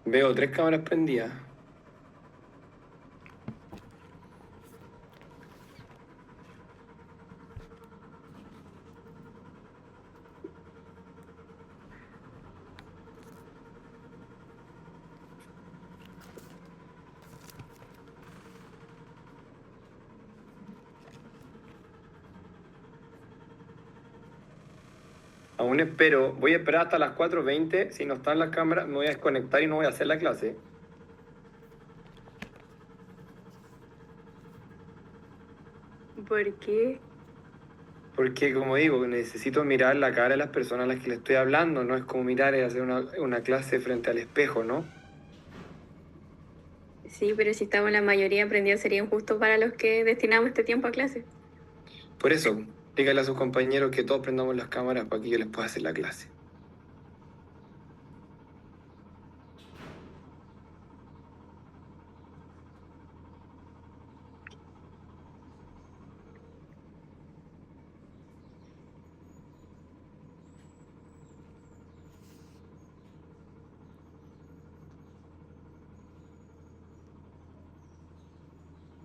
Veo tres cámaras prendidas. Aún espero. Voy a esperar hasta las 4:20. Si no están las cámaras, me voy a desconectar y no voy a hacer la clase. ¿Por qué? Porque, como digo, necesito mirar la cara de las personas a las que le estoy hablando. No es como mirar y hacer una clase frente al espejo, ¿no? Sí, pero si estamos la mayoría aprendidos sería injusto para los que destinamos este tiempo a clase. Por eso, dígale a sus compañeros que todos prendamos las cámaras para que yo les pueda hacer la clase.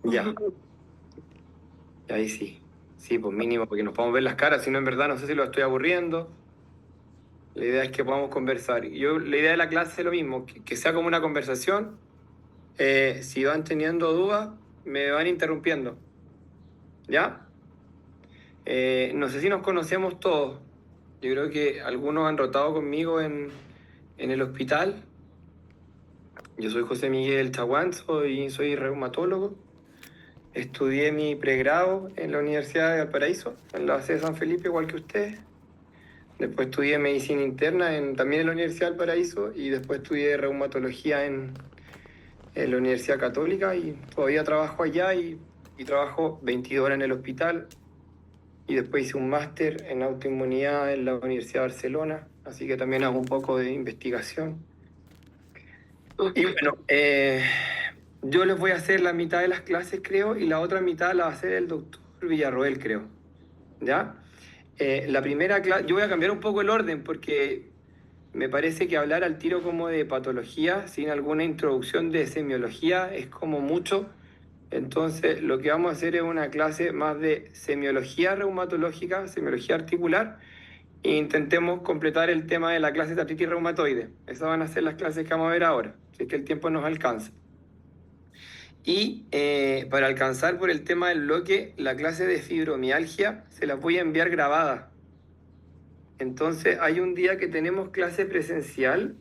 Ya, y ahí sí. Sí, pues mínimo, porque nos podemos ver las caras, si no, en verdad, no sé si lo estoy aburriendo. La idea es que podamos conversar. La idea de la clase es lo mismo, que sea como una conversación. Si van teniendo dudas, me van interrumpiendo. ¿Ya? No sé si nos conocemos todos. Yo creo que algunos han rotado conmigo en el hospital. Yo soy José Miguel Chaguán, soy reumatólogo. Estudié mi pregrado en la Universidad de Valparaíso, en la sede de San Felipe, igual que ustedes. Después estudié medicina interna también en la Universidad del Paraíso y después estudié reumatología en la Universidad Católica y todavía trabajo allá y trabajo 22 horas en el hospital y después hice un máster en autoinmunidad en la Universidad de Barcelona, así que también hago un poco de investigación. Y bueno, yo les voy a hacer la mitad de las clases, creo, y la otra mitad la va a hacer el doctor Villarroel, creo. ¿Ya? La primera clase, yo voy a cambiar un poco el orden porque me parece que hablar al tiro como de patología, sin alguna introducción de semiología, es como mucho. Entonces, lo que vamos a hacer es una clase más de semiología reumatológica, semiología articular, e intentemos completar el tema de la clase de artritis reumatoide. Esas van a ser las clases que vamos a ver ahora, si es que el tiempo nos alcanza. Y para alcanzar por el tema del bloque, la clase de fibromialgia se las voy a enviar grabada. Entonces, hay un día que tenemos clase presencial,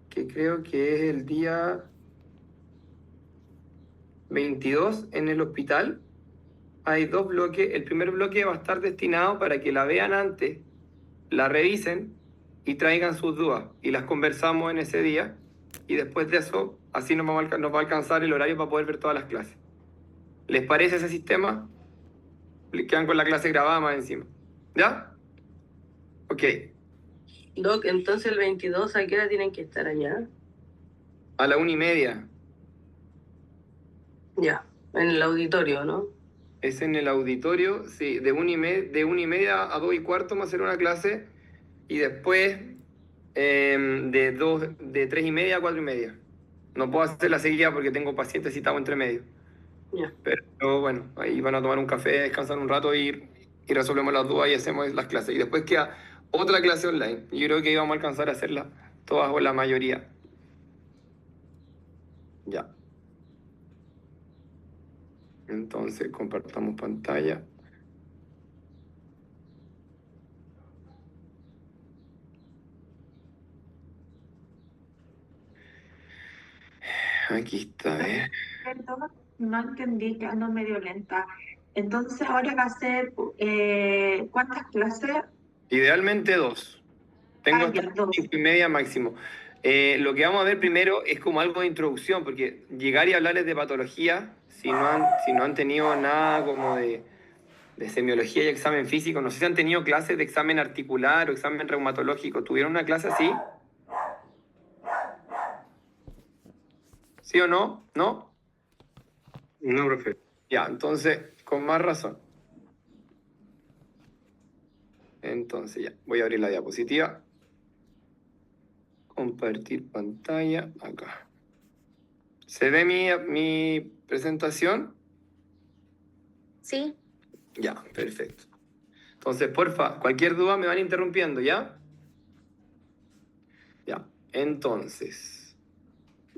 que creo que es el día 22 en el hospital. Hay dos bloques. El primer bloque va a estar destinado para que la vean antes, la revisen y traigan sus dudas. Y las conversamos en ese día. Y después de eso, así nos va a alcanzar el horario para poder ver todas las clases. ¿Les parece ese sistema? Le quedan con la clase grabada más encima. ¿Ya? Ok. Doc, entonces el 22, ¿a qué hora tienen que estar allá? A la 1:30. Ya, en el auditorio, ¿no? Es en el auditorio, sí, de 1:30 a 2:15 vamos a hacer una clase y después de 3:30 a 4:30. No puedo hacer la seguida porque tengo pacientes y estamos entre medio. Ya. Pero bueno, ahí van a tomar un café, descansar un rato y resolvemos las dudas y hacemos las clases. Y después queda otra clase online. Yo creo que íbamos a alcanzar a hacerla todas o la mayoría. Ya. Entonces compartamos pantalla. Aquí está, ¿eh? Perdón, no entendí, que ando medio lenta. Entonces, ahora va a ser, ¿cuántas clases? Idealmente dos. Tengo Ah, hasta ya, las dos. 5:30 máximo. Lo que vamos a ver primero es como algo de introducción, porque llegar y hablarles de patología, si no han tenido nada como de semiología y examen físico, no sé si han tenido clases de examen articular o examen reumatológico. ¿Tuvieron una clase así? ¿Sí o no? ¿No? No, profe. Ya, entonces, con más razón. Entonces ya, voy a abrir la diapositiva. Compartir pantalla acá. ¿Se ve mi presentación? Sí, Ya, perfecto. Entonces, porfa, cualquier duda me van interrumpiendo, ¿ya? Ya. Entonces,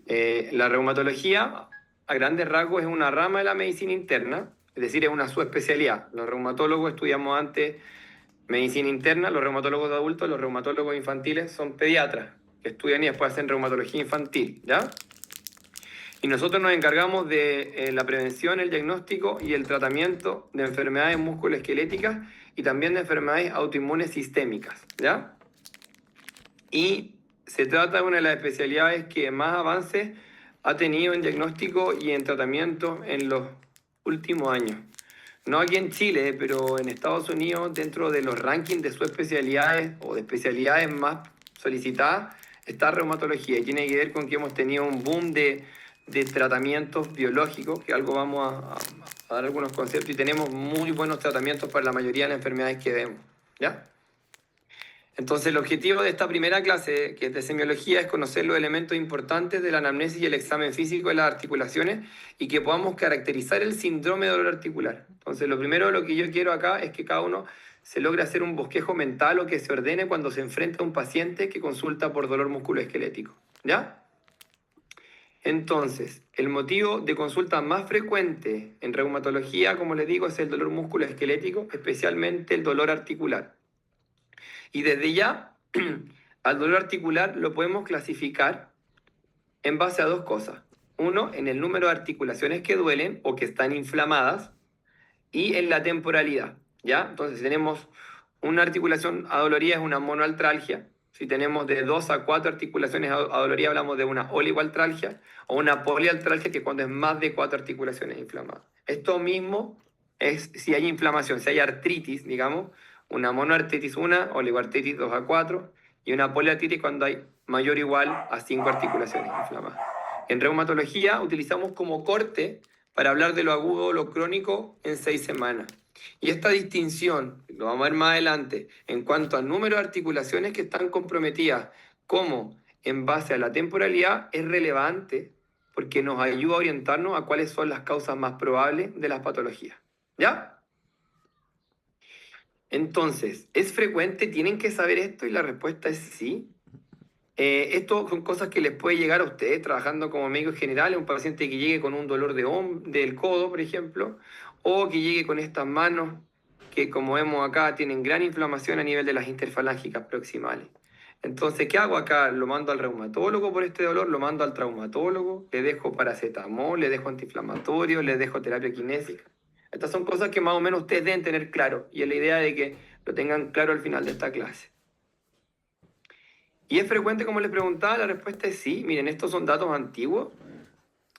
la reumatología, a grandes rasgos, es una rama de la medicina interna, es decir, es una subespecialidad. Los reumatólogos estudiamos antes medicina interna, los reumatólogos de adultos, los reumatólogos infantiles son pediatras, que estudian y después hacen reumatología infantil, ¿ya? Y nosotros nos encargamos de la prevención, el diagnóstico y el tratamiento de enfermedades musculoesqueléticas y también de enfermedades autoinmunes sistémicas, ¿ya? Y se trata de una de las especialidades que más avances ha tenido en diagnóstico y en tratamiento en los últimos años. No aquí en Chile, pero en Estados Unidos, dentro de los rankings de subespecialidades o de especialidades más solicitadas, está reumatología y tiene que ver con que hemos tenido un boom de tratamientos biológicos, que algo vamos a dar algunos conceptos, y tenemos muy buenos tratamientos para la mayoría de las enfermedades que vemos, ¿ya? Entonces, el objetivo de esta primera clase, que es de semiología, es conocer los elementos importantes de la anamnesis y el examen físico de las articulaciones y que podamos caracterizar el síndrome de dolor articular. Entonces, lo primero lo que yo quiero acá es que cada uno se logre hacer un bosquejo mental o que se ordene cuando se enfrenta a un paciente que consulta por dolor musculoesquelético. ¿Ya? Entonces, el motivo de consulta más frecuente en reumatología, como les digo, es el dolor musculoesquelético, especialmente el dolor articular. Y desde ya, al dolor articular lo podemos clasificar en base a dos cosas. Uno, en el número de articulaciones que duelen o que están inflamadas y en la temporalidad, ¿ya? Entonces, si tenemos una articulación adolorida es una monoartralgia. Si tenemos de 2 a 4 articulaciones adoloridas hablamos de una oligoartralgia o una poliartralgia, que es cuando es más de 4 articulaciones inflamadas. Esto mismo es si hay inflamación, si hay artritis, digamos, una monoartritis 1, oligoartritis 2 a 4 y una poliartritis cuando hay mayor o igual a 5 articulaciones inflamadas. En reumatología utilizamos como corte para hablar de lo agudo o lo crónico en 6 semanas. Y esta distinción, lo vamos a ver más adelante, en cuanto al número de articulaciones que están comprometidas, como en base a la temporalidad, es relevante porque nos ayuda a orientarnos a cuáles son las causas más probables de las patologías. ¿Ya? Entonces, ¿es frecuente? ¿Tienen que saber esto? Y la respuesta es sí. Esto son cosas que les puede llegar a ustedes trabajando como médicos generales, un paciente que llegue con un dolor del codo, por ejemplo, o que llegue con estas manos que, como vemos acá, tienen gran inflamación a nivel de las interfalángicas proximales. Entonces, ¿qué hago acá? Lo mando al reumatólogo por este dolor, lo mando al traumatólogo, le dejo paracetamol, le dejo antiinflamatorio, le dejo terapia kinésica. Estas son cosas que más o menos ustedes deben tener claro, y es la idea de que lo tengan claro al final de esta clase. ¿Y es frecuente, como les preguntaba? La respuesta es sí. Miren, estos son datos antiguos.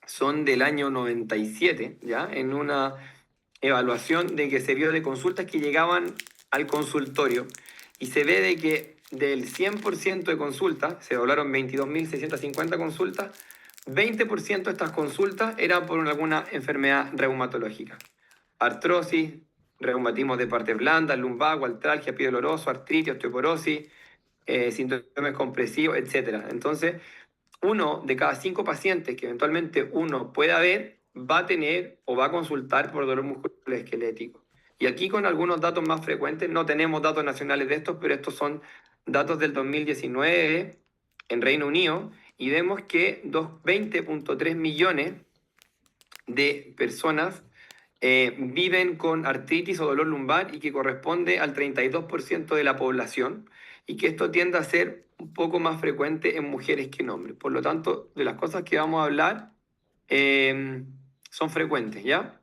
Son del año 97, ¿ya? En una evaluación de que se vio de consultas que llegaban al consultorio. Y se ve de que del 100% de consultas, se evaluaron 22.650 consultas, 20% de estas consultas eran por alguna enfermedad reumatológica. Artrosis, reumatismo de parte blanda, lumbago, artralgia, pie doloroso, artritis, osteoporosis, síndromes compresivos, etc. Entonces, uno de cada 5 pacientes que eventualmente uno pueda ver va a tener o va a consultar por dolor musculoesquelético. Y aquí con algunos datos más frecuentes, no tenemos datos nacionales de estos, pero estos son datos del 2019 en Reino Unido, y vemos que 20.3 millones de personas viven con artritis o dolor lumbar y que corresponde al 32% de la población, y que esto tiende a ser un poco más frecuente en mujeres que en hombres. Por lo tanto, de las cosas que vamos a hablar son frecuentes, ¿ya?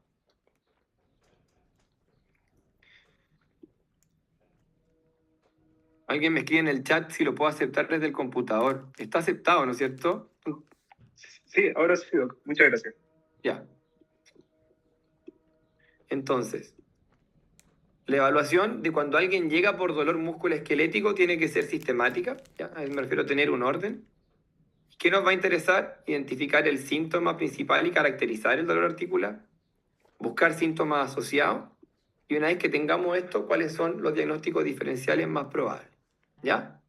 Alguien me escribe en el chat si lo puedo aceptar desde el computador. Está aceptado, ¿no es cierto? Sí, ahora sí, Doc. Muchas gracias. Ya. Entonces, la evaluación de cuando alguien llega por dolor musculoesquelético tiene que ser sistemática, ¿ya? Me refiero a tener un orden. ¿Qué nos va a interesar? Identificar el síntoma principal y caracterizar el dolor articular, buscar síntomas asociados, y una vez que tengamos esto, cuáles son los diagnósticos diferenciales más probables, ¿ya?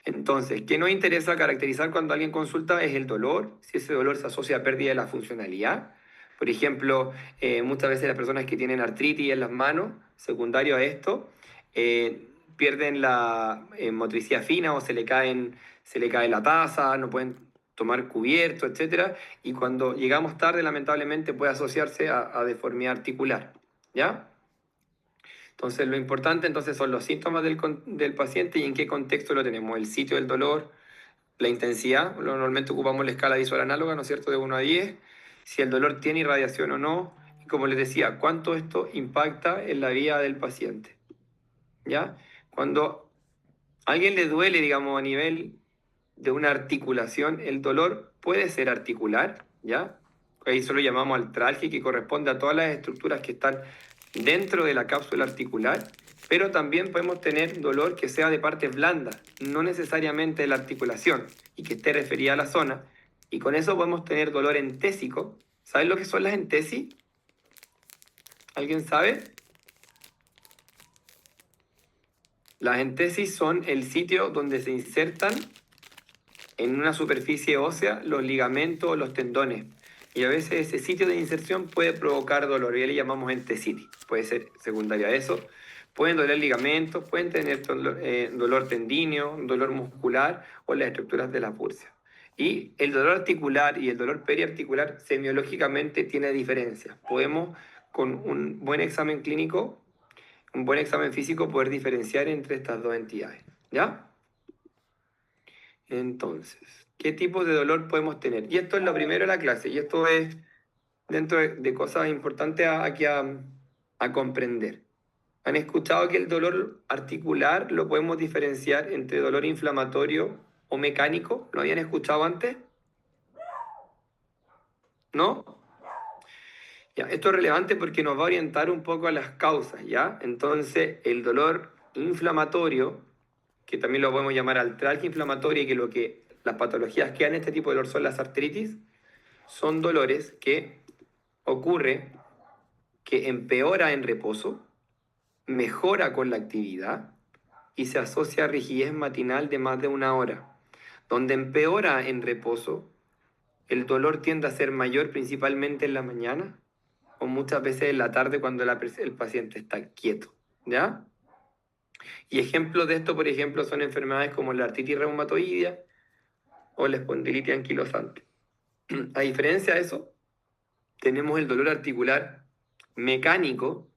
Entonces, ¿qué nos interesa caracterizar cuando alguien consulta? Es el dolor, si ese dolor se asocia a pérdida de la funcionalidad. Por ejemplo, muchas veces las personas que tienen artritis en las manos, secundario a esto, pierden la motricidad fina o se le cae la taza, no pueden tomar cubierto, etc. Y cuando llegamos tarde, lamentablemente, puede asociarse a deformidad articular, ¿ya? Entonces, lo importante entonces son los síntomas del paciente y en qué contexto lo tenemos. El sitio del dolor, la intensidad, normalmente ocupamos la escala visual análoga, ¿no es cierto?, de 1 a 10, si el dolor tiene irradiación o no, y como les decía, cuánto esto impacta en la vida del paciente, ¿ya? Cuando a alguien le duele, digamos, a nivel de una articulación, el dolor puede ser articular, ¿ya? Ahí eso lo llamamos artralgia, que corresponde a todas las estructuras que están dentro de la cápsula articular, pero también podemos tener dolor que sea de partes blandas, no necesariamente de la articulación, y que esté referida a la zona, y con eso podemos tener dolor entésico. ¿Saben lo que son las entesis? ¿Alguien sabe? Las entesis son el sitio donde se insertan en una superficie ósea los ligamentos o los tendones. Y a veces ese sitio de inserción puede provocar dolor, y le llamamos entesitis. Puede ser secundaria a eso. Pueden doler ligamentos, pueden tener dolor tendíneo, dolor muscular o las estructuras de la furcia. Y el dolor articular y el dolor periarticular semiológicamente tiene diferencias. Podemos, con un buen examen clínico, un buen examen físico, poder diferenciar entre estas dos entidades, ¿ya? Entonces, ¿qué tipo de dolor podemos tener? Y esto es lo primero de la clase, y esto es dentro de cosas importantes a comprender. ¿Han escuchado que el dolor articular lo podemos diferenciar entre dolor inflamatorio o mecánico? ¿Lo habían escuchado antes? ¿No? Ya, esto es relevante porque nos va a orientar un poco a las causas, ¿ya? Entonces, el dolor inflamatorio, que también lo podemos llamar artralgia inflamatoria, y que las patologías que dan este tipo de dolor son las artritis, son dolores que ocurre que empeora en reposo, mejora con la actividad y se asocia a rigidez matinal de más de 1 hora. Donde empeora en reposo, el dolor tiende a ser mayor principalmente en la mañana o muchas veces en la tarde cuando el paciente está quieto, ¿ya? Y ejemplos de esto, por ejemplo, son enfermedades como la artritis reumatoidea o la espondilitis anquilosante. A diferencia de eso, tenemos el dolor articular mecánico,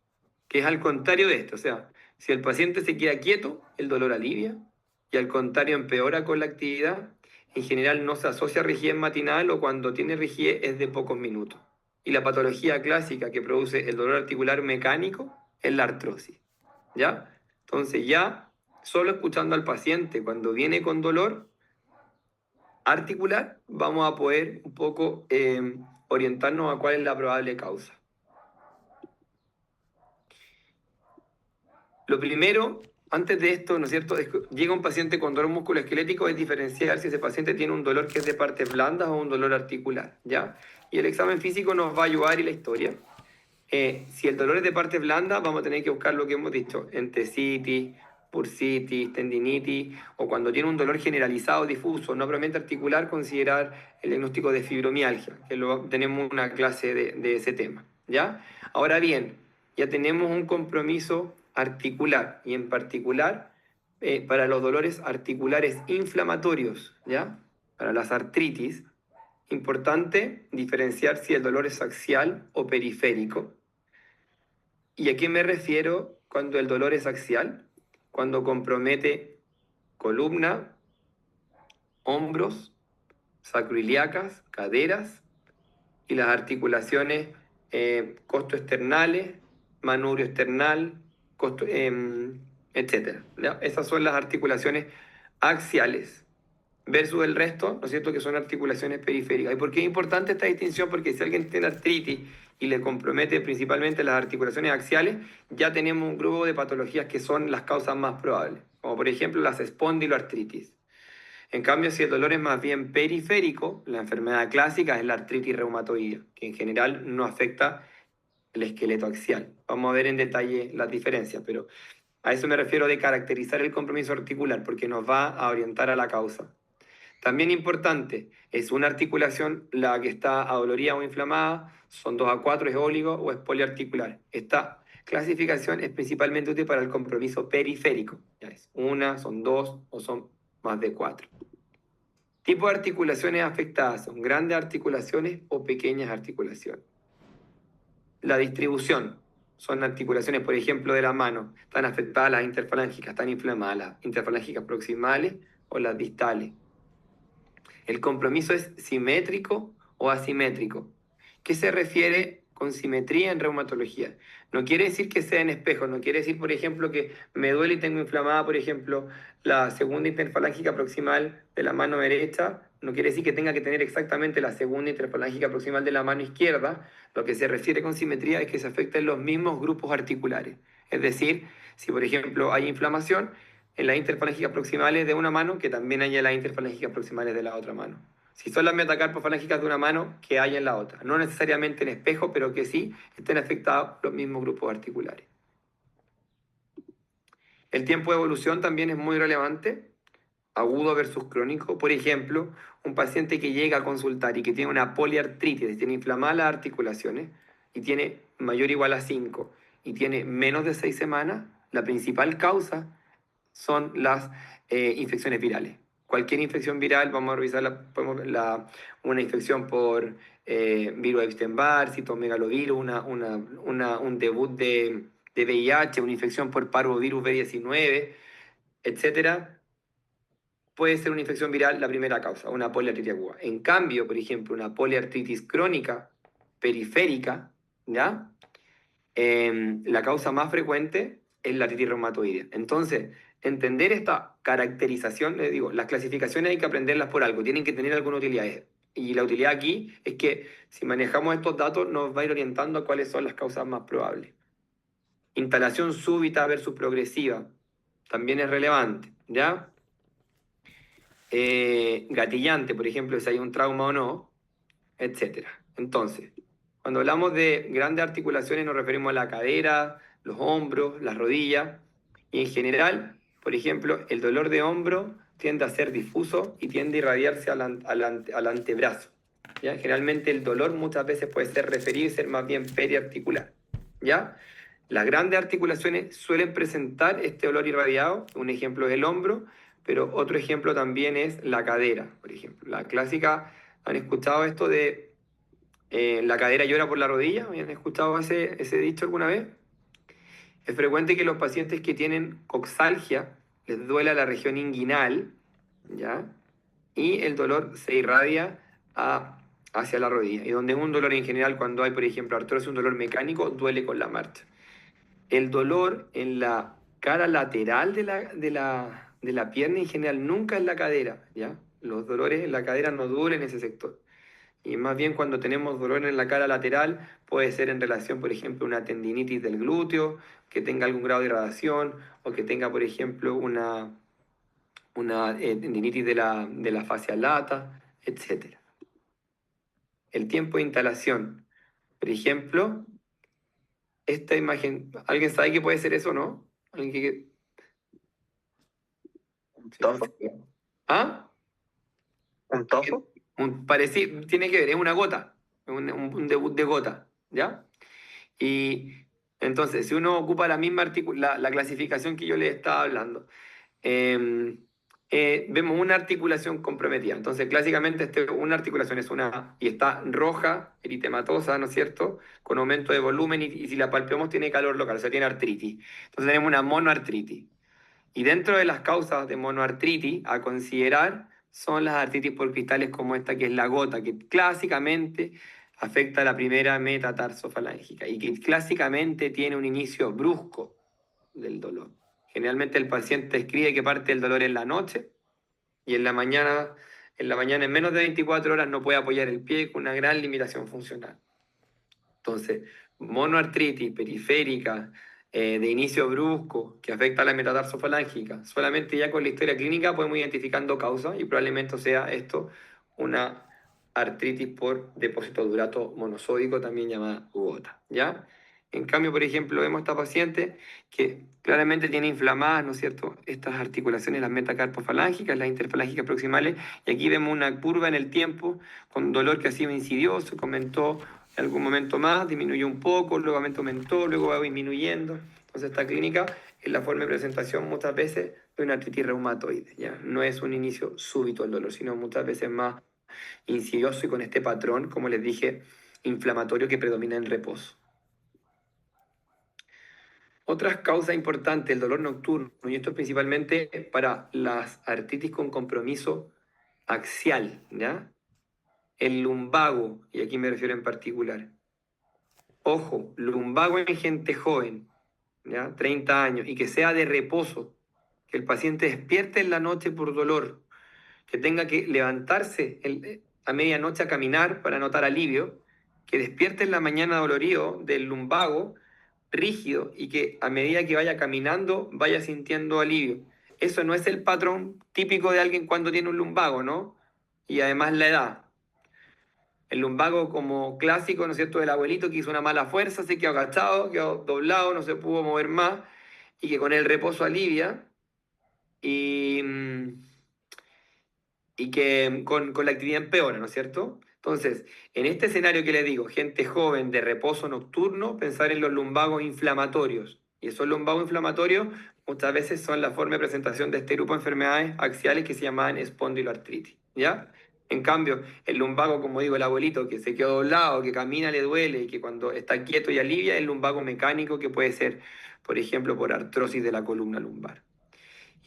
que es al contrario de esto. O sea, si el paciente se queda quieto, el dolor alivia, y al contrario empeora con la actividad. En general no se asocia a rigidez matinal, o cuando tiene rigidez es de pocos minutos. Y la patología clásica que produce el dolor articular mecánico es la artrosis, ¿ya? Entonces ya, solo escuchando al paciente cuando viene con dolor articular, vamos a poder un poco orientarnos a cuál es la probable causa. Lo primero, antes de esto, ¿no es cierto?, llega un paciente con dolor musculoesquelético, es diferenciar si ese paciente tiene un dolor que es de partes blandas o un dolor articular, ¿ya? Y el examen físico nos va a ayudar, y la historia. Si el dolor es de partes blandas, vamos a tener que buscar lo que hemos dicho, entesitis, bursitis, tendinitis, o cuando tiene un dolor generalizado, difuso, no propiamente articular, considerar el diagnóstico de fibromialgia, que tenemos una clase de ese tema, ¿ya? Ahora bien, ya tenemos un compromiso articular, y en particular para los dolores articulares inflamatorios, ¿ya? Para las artritis, importante diferenciar si el dolor es axial o periférico. ¿Y a qué me refiero cuando el dolor es axial? Cuando compromete columna, hombros, sacroiliacas, caderas y las articulaciones costoesternales, manubrio esternal, etc. ¿Ya? Esas son las articulaciones axiales versus el resto, ¿no es cierto?, que son articulaciones periféricas. ¿Y por qué es importante esta distinción? Porque si alguien tiene artritis y le compromete principalmente las articulaciones axiales, ya tenemos un grupo de patologías que son las causas más probables, como por ejemplo las espondiloartritis. En cambio, si el dolor es más bien periférico, la enfermedad clásica es la artritis reumatoidea, que en general no afecta el esqueleto axial. Vamos a ver en detalle las diferencias, pero A eso me refiero de caracterizar el compromiso articular, porque nos va a orientar a la causa. También importante, es una articulación la que está adolorida o inflamada, son 2 a 4, es óligo o es poliarticular. Esta clasificación es principalmente útil para el compromiso periférico. Ya es una, son 2 o son más de 4. Tipos de articulaciones afectadas son grandes articulaciones o pequeñas articulaciones. La distribución son articulaciones, por ejemplo, de la mano. Están afectadas las interfalángicas, están inflamadas las interfalángicas proximales o las distales. El compromiso es simétrico o asimétrico. ¿Qué se refiere con simetría en reumatología? No quiere decir que sea en espejo, no quiere decir, por ejemplo, que me duele y tengo inflamada, por ejemplo, la segunda interfalángica proximal de la mano derecha. No quiere decir que tenga que tener exactamente la segunda interfalángica proximal de la mano izquierda. Lo que se refiere con simetría es que se afecten los mismos grupos articulares. Es decir, si por ejemplo hay inflamación, en las interfalángicas proximales de una mano, que también haya en las interfalángicas proximales de la otra mano. Si son las metacarpofalángicas de una mano, que haya en la otra. No necesariamente en espejo, pero que sí estén afectados los mismos grupos articulares. El tiempo de evolución también es muy relevante, agudo versus crónico. Por ejemplo, un paciente que llega a consultar y que tiene una poliartritis, tiene inflamadas las articulaciones y tiene mayor o igual a 5 y tiene menos de 6 semanas, la principal causa son las infecciones virales. Cualquier infección viral, vamos a revisar una infección por virus Epstein-Barr, citomegalovirus, un debut de VIH, una infección por parvovirus B19, etcétera. Puede ser una infección viral la primera causa, una poliartritis aguda. En cambio, por ejemplo, una poliartritis crónica periférica, ¿ya? La causa más frecuente es la artritis reumatoidea. Entonces, entender esta caracterización, les digo, las clasificaciones hay que aprenderlas por algo, tienen que tener alguna utilidad. Y la utilidad aquí es que si manejamos estos datos nos va a ir orientando a cuáles son las causas más probables. Instalación súbita versus progresiva, también es relevante, ¿ya? Gatillante, por ejemplo, si hay un trauma o no, etc. Entonces, cuando hablamos de grandes articulaciones nos referimos a la cadera, los hombros, las rodillas, y en general, por ejemplo, el dolor de hombro tiende a ser difuso y tiende a irradiarse al antebrazo. ¿Ya? Generalmente el dolor muchas veces puede ser referido y ser más bien periarticular. ¿Ya? Las grandes articulaciones suelen presentar este dolor irradiado, un ejemplo es el hombro, pero otro ejemplo también es la cadera, por ejemplo. La clásica, ¿han escuchado esto de la cadera llora por la rodilla? ¿Han escuchado ese dicho alguna vez? Es frecuente que los pacientes que tienen coxalgia les duela la región inguinal, ¿ya? Y el dolor se irradia hacia la rodilla. Y donde es un dolor en general, cuando hay, por ejemplo, artrosis, un dolor mecánico, duele con la marcha. El dolor en la cara lateral de la pierna en general nunca en la cadera, ¿ya? Los dolores en la cadera no duelen en ese sector. Y más bien cuando tenemos dolor en la cara lateral, puede ser en relación, por ejemplo, a una tendinitis del glúteo, que tenga algún grado de irradiación, o que tenga, por ejemplo, una tendinitis de la fascia lata, etc. El tiempo de instalación. Por ejemplo, esta imagen, ¿alguien sabe qué puede ser eso, no? ¿Alguien que... ¿Un tofo? ¿Ah? ¿Un tofo? Tiene que ver, es una gota, un debut de gota, ¿ya? Y entonces, si uno ocupa la misma la clasificación que yo les estaba hablando, vemos una articulación comprometida. Entonces, clásicamente, una articulación es una, y está roja, eritematosa, ¿no es cierto? Con aumento de volumen, y si la palpemos tiene calor local, o sea, tiene artritis. Entonces, tenemos una monoartritis. Y dentro de las causas de monoartritis a considerar son las artritis por cristales como esta, que es la gota, que clásicamente afecta a la primera metatarsofalágica y que clásicamente tiene un inicio brusco del dolor. Generalmente el paciente escribe que parte del dolor en la noche y en la mañana en menos de 24 horas no puede apoyar el pie con una gran limitación funcional. Entonces, monoartritis periférica, de inicio brusco, que afecta a la metatarsofalágica, solamente ya con la historia clínica podemos identificando causa y probablemente sea esto una artritis por depósito de urato monosódico, también llamada gota, ¿ya? En cambio, por ejemplo, vemos a esta paciente que claramente tiene inflamadas, ¿no es cierto?, estas articulaciones, las metacarpofalángicas, las interfalángicas proximales, y aquí vemos una curva en el tiempo con dolor que ha sido insidioso, comentó en algún momento más, disminuyó un poco, luego aumentó, luego va disminuyendo. Entonces esta clínica es la forma de presentación muchas veces de una artritis reumatoide, ¿ya? No es un inicio súbito del dolor, sino muchas veces más insidioso y con este patrón, como les dije, inflamatorio que predomina en reposo. Otras causas importantes, el dolor nocturno, y esto es principalmente para las artritis con compromiso axial, ¿ya? El lumbago, y aquí me refiero en particular. Ojo, lumbago en gente joven, ¿ya? 30 años, y que sea de reposo, que el paciente despierte en la noche por dolor, que tenga que levantarse a medianoche a caminar para notar alivio, que despierte en la mañana dolorido del lumbago, rígido, y que a medida que vaya caminando vaya sintiendo alivio. Eso no es el patrón típico de alguien cuando tiene un lumbago, ¿no? Y además la edad. El lumbago como clásico, ¿no es cierto?, del abuelito que hizo una mala fuerza, se quedó agachado, quedó doblado, no se pudo mover más, y que con el reposo alivia, y, y que con la actividad empeora, ¿no es cierto? Entonces, en este escenario que les digo, gente joven de reposo nocturno, pensar en los lumbagos inflamatorios. Y esos lumbagos inflamatorios muchas veces son la forma de presentación de este grupo de enfermedades axiales que se llaman espondiloartritis, ¿ya? En cambio, el lumbago, como digo, el abuelito que se quedó doblado, que camina le duele y que cuando está quieto y alivia, es el lumbago mecánico que puede ser, por ejemplo, por artrosis de la columna lumbar.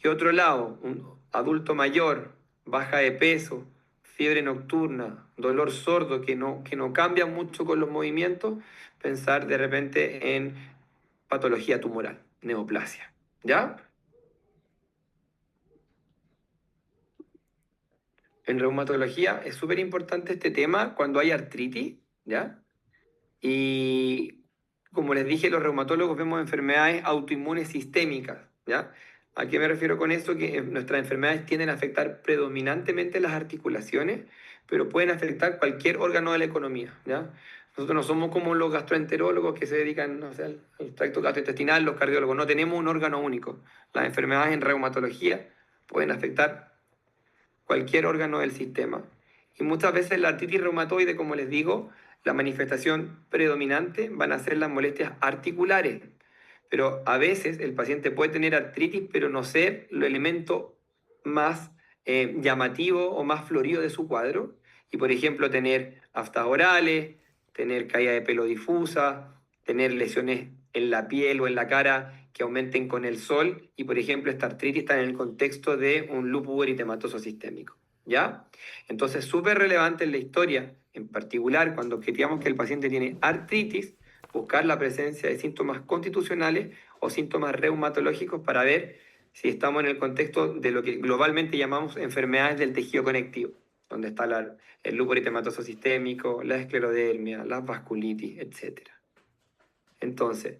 Y otro lado, un adulto mayor, baja de peso, fiebre nocturna, dolor sordo que no cambia mucho con los movimientos, pensar de repente en patología tumoral, neoplasia. ¿Ya? En reumatología es súper importante este tema cuando hay artritis, ¿ya? Y como les dije, los reumatólogos vemos enfermedades autoinmunes sistémicas, ¿ya? ¿A qué me refiero con eso? Que nuestras enfermedades tienden a afectar predominantemente las articulaciones, pero pueden afectar cualquier órgano de la economía, ¿ya? Nosotros no somos como los gastroenterólogos que se dedican, no sé, al tracto gastrointestinal, los cardiólogos, no tenemos un órgano único. Las enfermedades en reumatología pueden afectar cualquier órgano del sistema. Y muchas veces la artritis reumatoide, como les digo, la manifestación predominante van a ser las molestias articulares. Pero a veces el paciente puede tener artritis, pero no ser el elemento más llamativo o más florido de su cuadro. Y por ejemplo, tener aftas orales, tener caída de pelo difusa, tener lesiones en la piel o en la cara que aumenten con el sol. Y por ejemplo, esta artritis está en el contexto de un lupus eritematoso sistémico. ¿Ya? Entonces, súper relevante en la historia, en particular cuando objetivamos que el paciente tiene artritis, buscar la presencia de síntomas constitucionales o síntomas reumatológicos para ver si estamos en el contexto de lo que globalmente llamamos enfermedades del tejido conectivo, donde está el lupus eritematoso sistémico, la esclerodermia, la vasculitis, etc. Entonces,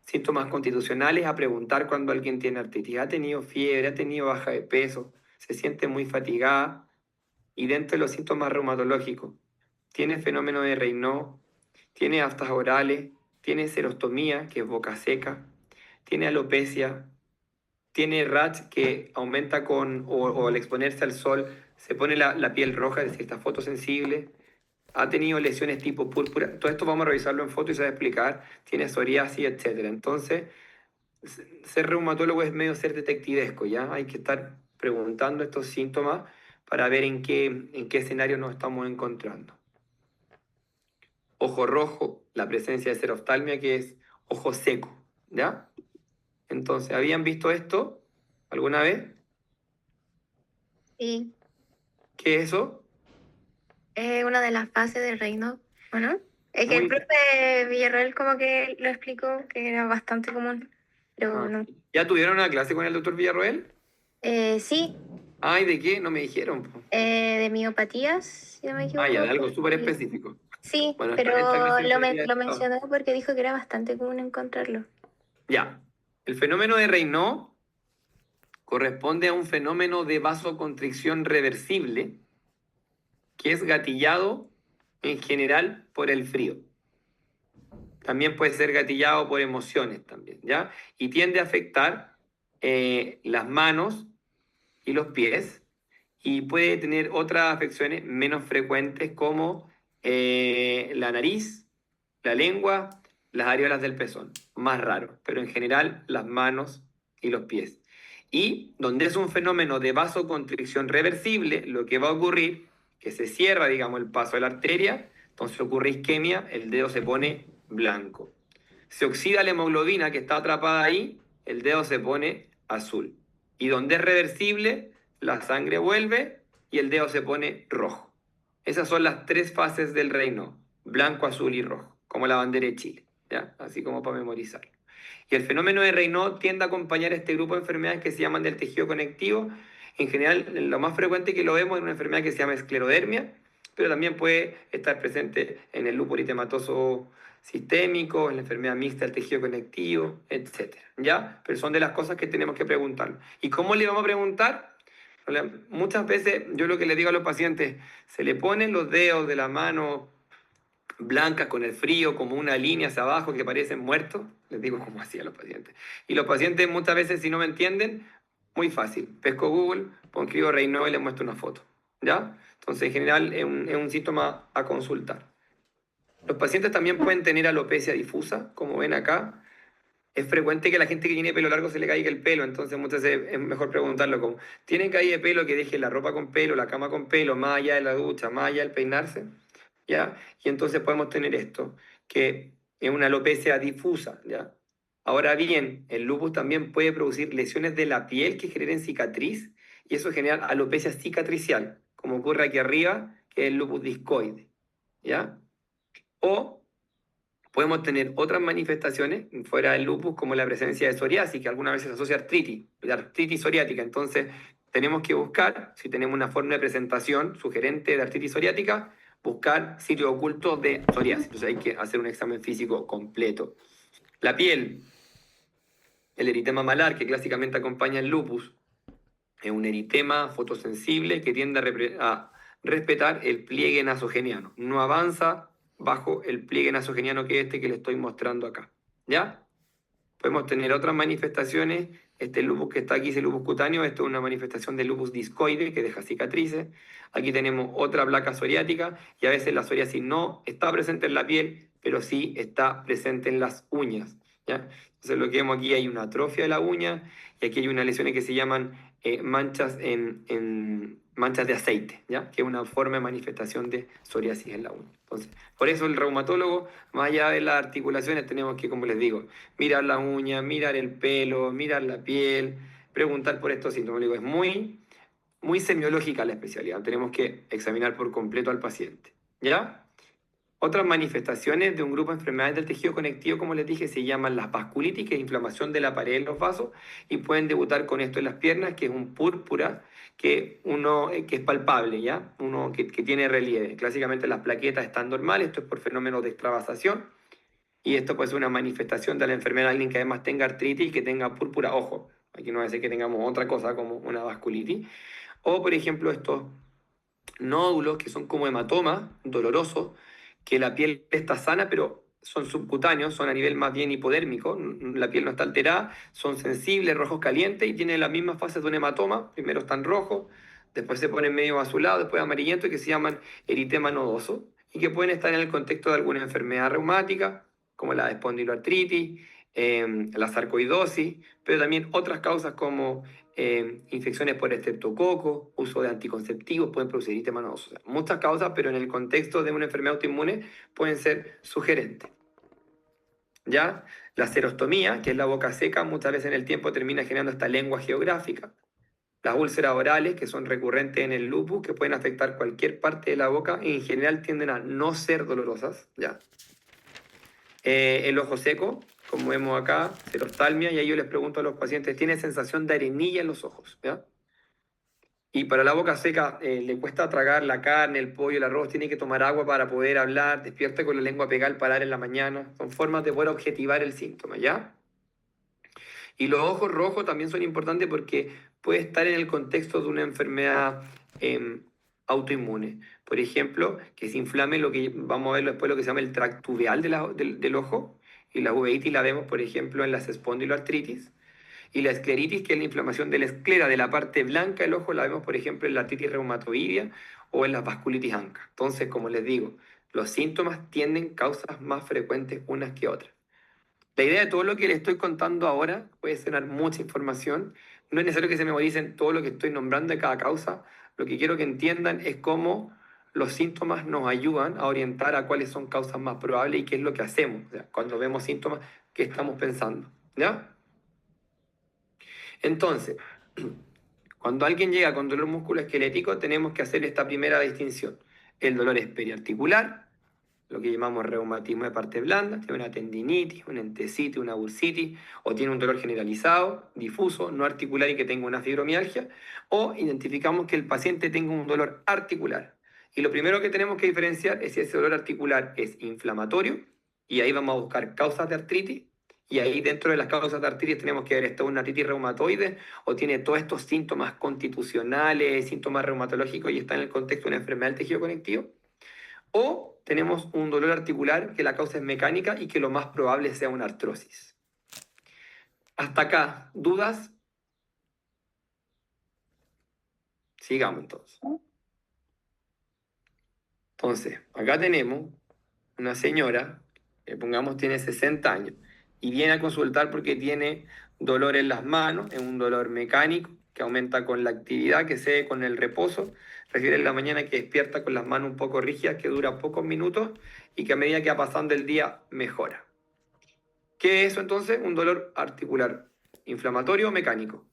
síntomas constitucionales a preguntar cuando alguien tiene artritis. ¿Ha tenido fiebre? ¿Ha tenido baja de peso? ¿Se siente muy fatigada? Y dentro de los síntomas reumatológicos, ¿tiene fenómeno de Raynaud? ¿Tiene aftas orales? ¿Tiene serostomía, que es boca seca? ¿Tiene alopecia? ¿Tiene rash que aumenta o al exponerse al sol se pone la piel roja, es decir, está fotosensible? ¿Ha tenido lesiones tipo púrpura? Todo esto vamos a revisarlo en foto y se va a explicar. Tiene psoriasis, etc. Entonces, ser reumatólogo es medio ser detectivesco, ¿ya? Hay que estar preguntando estos síntomas para ver en qué escenario nos estamos encontrando. Ojo rojo, la presencia de seroftalmia, que es ojo seco, ¿ya? Entonces, ¿habían visto esto alguna vez? Sí, ¿Qué es eso? es una de las fases del reino, ¿o no? Es que el Muy profe Villarreal como que lo explicó, que era bastante común, pero Ah, no. ¿ya tuvieron una clase con el doctor Villarroel? Sí, Ay, ¿de qué? No me dijeron, po. de miopatías, si no me Ah, ya, equivoco. de algo súper Y- específico. Sí, Bueno, pero esta clase debería haber lo estado. mencioné porque dijo que era bastante común encontrarlo. Ya. El fenómeno de Raynaud corresponde a un fenómeno de vasoconstricción reversible que es gatillado en general por el frío. también puede ser gatillado por emociones también, ¿ya? Y tiende a afectar las manos y los pies, y puede tener otras afecciones menos frecuentes como la nariz, la lengua, las areolas del pezón, más raro, pero en general las manos y los pies. Y donde es un fenómeno de vasoconstricción reversible, lo que va a ocurrir, que se cierra, digamos, el paso de la arteria, entonces ocurre isquemia, el dedo se pone blanco. Se oxida la hemoglobina que está atrapada ahí, el dedo se pone azul. Y donde es reversible, la sangre vuelve y el dedo se pone rojo. Esas son las tres fases del Raynaud: blanco, azul y rojo, como la bandera de Chile, ¿ya? Así como para memorizarlo. Y el fenómeno de Raynaud tiende a acompañar este grupo de enfermedades que se llaman del tejido conectivo. En general, lo más frecuente que lo vemos es una enfermedad que se llama esclerodermia, pero también puede estar presente en el lúpus eritematoso sistémico, en la enfermedad mixta del tejido conectivo, etcétera, ¿ya? Pero son de las cosas que tenemos que preguntar. ¿Y cómo le vamos a preguntar? Muchas veces yo lo que le digo a los pacientes, se le ponen los dedos de la mano blancas con el frío, como una línea hacia abajo que parecen muertos. Les digo cómo hacía a los pacientes. Y los pacientes muchas veces, si no me entienden, muy fácil. Pesco Google, pongo escribo Raynaud y les muestro una foto, ¿ya? Entonces, en general, es un síntoma a consultar. Los pacientes también pueden tener alopecia difusa, como ven acá. Es frecuente que a la gente que tiene pelo largo se le caiga el pelo, entonces muchas veces es mejor preguntarlo como, ¿tienen caída de pelo que deje la ropa con pelo, la cama con pelo, más allá de la ducha, más allá del peinarse? ¿Ya? Y entonces podemos tener esto, que es una alopecia difusa, ¿ya? Ahora bien, el lupus también puede producir lesiones de la piel que generen cicatriz, y eso genera alopecia cicatricial, como ocurre aquí arriba, que es el lupus discoide, ¿ya? O podemos tener otras manifestaciones fuera del lupus, como la presencia de psoriasis, que algunas veces se asocia a artritis, la artritis psoriática. Entonces, tenemos que buscar, si tenemos una forma de presentación sugerente de artritis psoriática, buscar sitios ocultos de psoriasis. Entonces, hay que hacer un examen físico completo. La piel, el eritema malar, que clásicamente acompaña el lupus, es un eritema fotosensible que tiende a respetar el pliegue nasogeniano. No avanza bajo el pliegue nasogeniano que es este que le estoy mostrando acá, ¿ya? Podemos tener otras manifestaciones. Este lupus que está aquí es el lupus cutáneo. Esto es una manifestación del lupus discoide que deja cicatrices. Aquí tenemos otra placa psoriática, y a veces la psoriasis no está presente en la piel, pero sí está presente en las uñas, ¿ya? Entonces lo que vemos aquí, hay una atrofia de la uña, y aquí hay unas lesiones que se llaman manchas manchas de aceite, ¿ya? Que es una forma de manifestación de psoriasis en la uña. Entonces, por eso el reumatólogo, más allá de las articulaciones, tenemos que, como les digo, mirar la uña, mirar el pelo, mirar la piel, preguntar por estos síntomas. Es muy semiológica la especialidad. Tenemos que examinar por completo al paciente, ¿ya? Otras manifestaciones de un grupo de enfermedades del tejido conectivo, como les dije, se llaman las vasculitis, que es inflamación de la pared de los vasos, y pueden debutar con esto en las piernas, que es un púrpura que es palpable, ¿ya? Uno que tiene relieve. Clásicamente las plaquetas están normales, esto es por fenómenos de extravasación, y esto puede ser una manifestación de la enfermedad de alguien que además tenga artritis y que tenga púrpura. Ojo, aquí no va a decir que tengamos otra cosa como una vasculitis. O, por ejemplo, estos nódulos que son como hematomas dolorosos, que la piel está sana, pero son subcutáneos, son a nivel más bien hipodérmico, la piel no está alterada, son sensibles, rojos calientes, y tienen las mismas fases de un hematoma. Primero están rojos, después se ponen medio azulados, después amarillento, y que se llaman eritema nodoso, y que pueden estar en el contexto de alguna enfermedad reumática, como la espondiloartritis, la sarcoidosis, pero también otras causas como infecciones por estreptococo, uso de anticonceptivos, pueden producir eritema nodoso. O sea, muchas causas, pero en el contexto de una enfermedad autoinmune pueden ser sugerentes. ¿Ya? La serostomía, que es la boca seca, muchas veces en el tiempo termina generando esta lengua geográfica. Las úlceras orales, que son recurrentes en el lupus, que pueden afectar cualquier parte de la boca y en general tienden a no ser dolorosas, ¿ya? El ojo seco, como vemos acá, serostalmia, y ahí yo les pregunto a los pacientes, ¿tiene sensación de arenilla en los ojos? ¿Ya? Y para la boca seca, le cuesta tragar la carne, el pollo, el arroz, tiene que tomar agua para poder hablar, despierta con la lengua pegada al paladar en la mañana. Son formas de poder objetivar el síntoma, ¿ya? Y los ojos rojos también son importantes porque puede estar en el contexto de una enfermedad autoinmunes. Por ejemplo, que se inflame lo que vamos a ver después, lo que se llama el tracto uveal del ojo, y la uveitis la vemos, por ejemplo, en las espondiloartritis. Y la escleritis, que es la inflamación de la esclera de la parte blanca del ojo, la vemos, por ejemplo, en la artritis reumatoidea o en la vasculitis ANCA. Entonces, como les digo, los síntomas tienen causas más frecuentes unas que otras. La idea de todo lo que les estoy contando ahora puede sonar mucha información. No es necesario que se memoricen todo lo que estoy nombrando de cada causa. Lo que quiero que entiendan es cómo los síntomas nos ayudan a orientar a cuáles son causas más probables y qué es lo que hacemos. O sea, cuando vemos síntomas, ¿qué estamos pensando? ¿Ya? Entonces, cuando alguien llega con dolor musculoesquelético, tenemos que hacer esta primera distinción. El dolor es periarticular, lo que llamamos reumatismo de parte blanda, tiene una tendinitis, una entesitis, una bursitis, o tiene un dolor generalizado, difuso, no articular y que tenga una fibromialgia, o identificamos que el paciente tenga un dolor articular. Y lo primero que tenemos que diferenciar es si ese dolor articular es inflamatorio, y ahí vamos a buscar causas de artritis, y ahí dentro de las causas de artritis tenemos que ver, ¿esto es una artritis reumatoide o tiene todos estos síntomas constitucionales, síntomas reumatológicos y está en el contexto de una enfermedad del tejido conectivo? O tenemos un dolor articular que la causa es mecánica y que lo más probable sea una artrosis. Hasta acá, ¿dudas? Sigamos entonces. Entonces, acá tenemos una señora, que pongamos tiene 60 años, y viene a consultar porque tiene dolor en las manos, es un dolor mecánico que aumenta con la actividad, que se con el reposo. Refiere en la mañana que despierta con las manos un poco rígidas, que dura pocos minutos y que a medida que va pasando el día mejora. ¿Qué es eso entonces? Un dolor articular, inflamatorio o mecánico.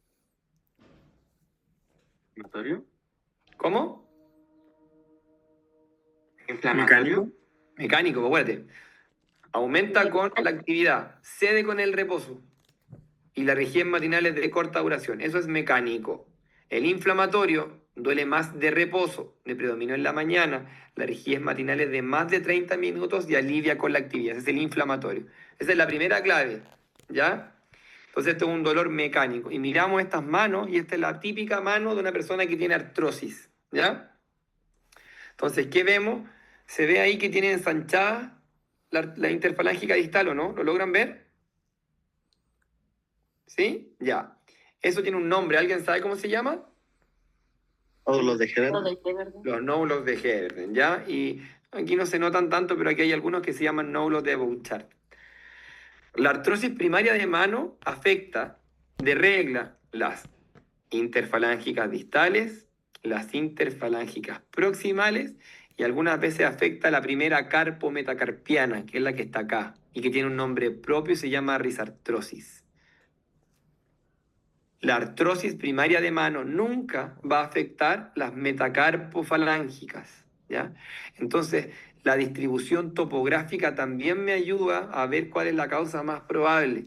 ¿Inflamatorio? ¿Cómo? ¿Mecánico? Mecánico, acuérdate. Aumenta con la actividad, cede con el reposo. Y la rigidez matinal es de corta duración. Eso es mecánico. El inflamatorio duele más de reposo, de predominio en la mañana. La rigidez matinal es de más de 30 minutos y alivia con la actividad. Ese es el inflamatorio. Esa es la primera clave. ¿Ya? Entonces esto es un dolor mecánico. Y miramos estas manos y esta es la típica mano de una persona que tiene artrosis. ¿Ya? Entonces, ¿qué vemos? Se ve ahí que tiene ensanchada la interfalángica distal, ¿o no? ¿Lo logran ver? ¿Sí? Ya. Eso tiene un nombre. ¿Alguien sabe cómo se llama? ¿Todos los de Hebert? Los nódulos de Hebert, ¿ya? Y aquí no se notan tanto, pero aquí hay algunos que se llaman nódulos de Bouchard. La artrosis primaria de mano afecta de regla las interfalángicas distales, las interfalángicas proximales y algunas veces afecta la primera carpo metacarpiana, que es la que está acá y que tiene un nombre propio y se llama risartrosis. La artrosis primaria de mano nunca va a afectar las metacarpofalángicas, ¿ya? Entonces, la distribución topográfica también me ayuda a ver cuál es la causa más probable.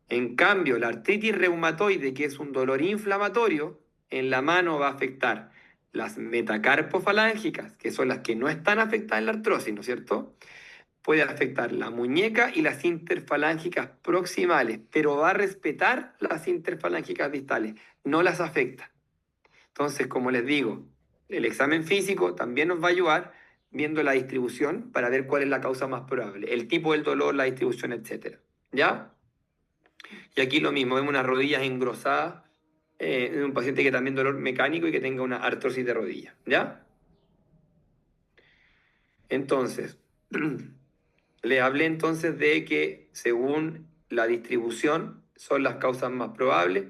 En cambio, la artritis reumatoide, que es un dolor inflamatorio, en la mano va a afectar las metacarpofalángicas, que son las que no están afectadas en la artrosis, ¿no es cierto? Puede afectar la muñeca y las interfalángicas proximales, pero va a respetar las interfalángicas distales, no las afecta. Entonces, como les digo, el examen físico también nos va a ayudar viendo la distribución para ver cuál es la causa más probable, el tipo del dolor, la distribución, etc. ¿Ya? Y aquí lo mismo, vemos unas rodillas engrosadas en un paciente que también dolor mecánico y que tenga una artrosis de rodilla. ¿Ya? Entonces, le hablé entonces de que según la distribución son las causas más probables.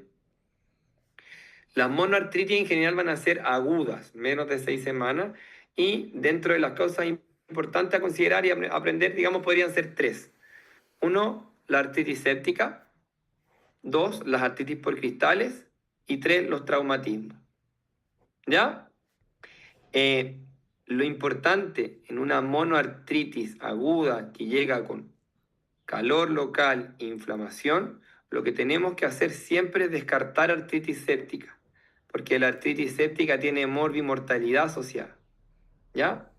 Las monoartritis en general van a ser agudas, menos de 6 semanas, y dentro de las causas importantes a considerar y aprender, digamos, podrían ser 3. 1, la artritis séptica. 2, las artritis por cristales. Y 3, los traumatismos. ¿Ya? Lo importante en una monoartritis aguda que llega con calor local e inflamación, lo que tenemos que hacer siempre es descartar artritis séptica, porque la artritis séptica tiene morbimortalidad asociada, ¿ya?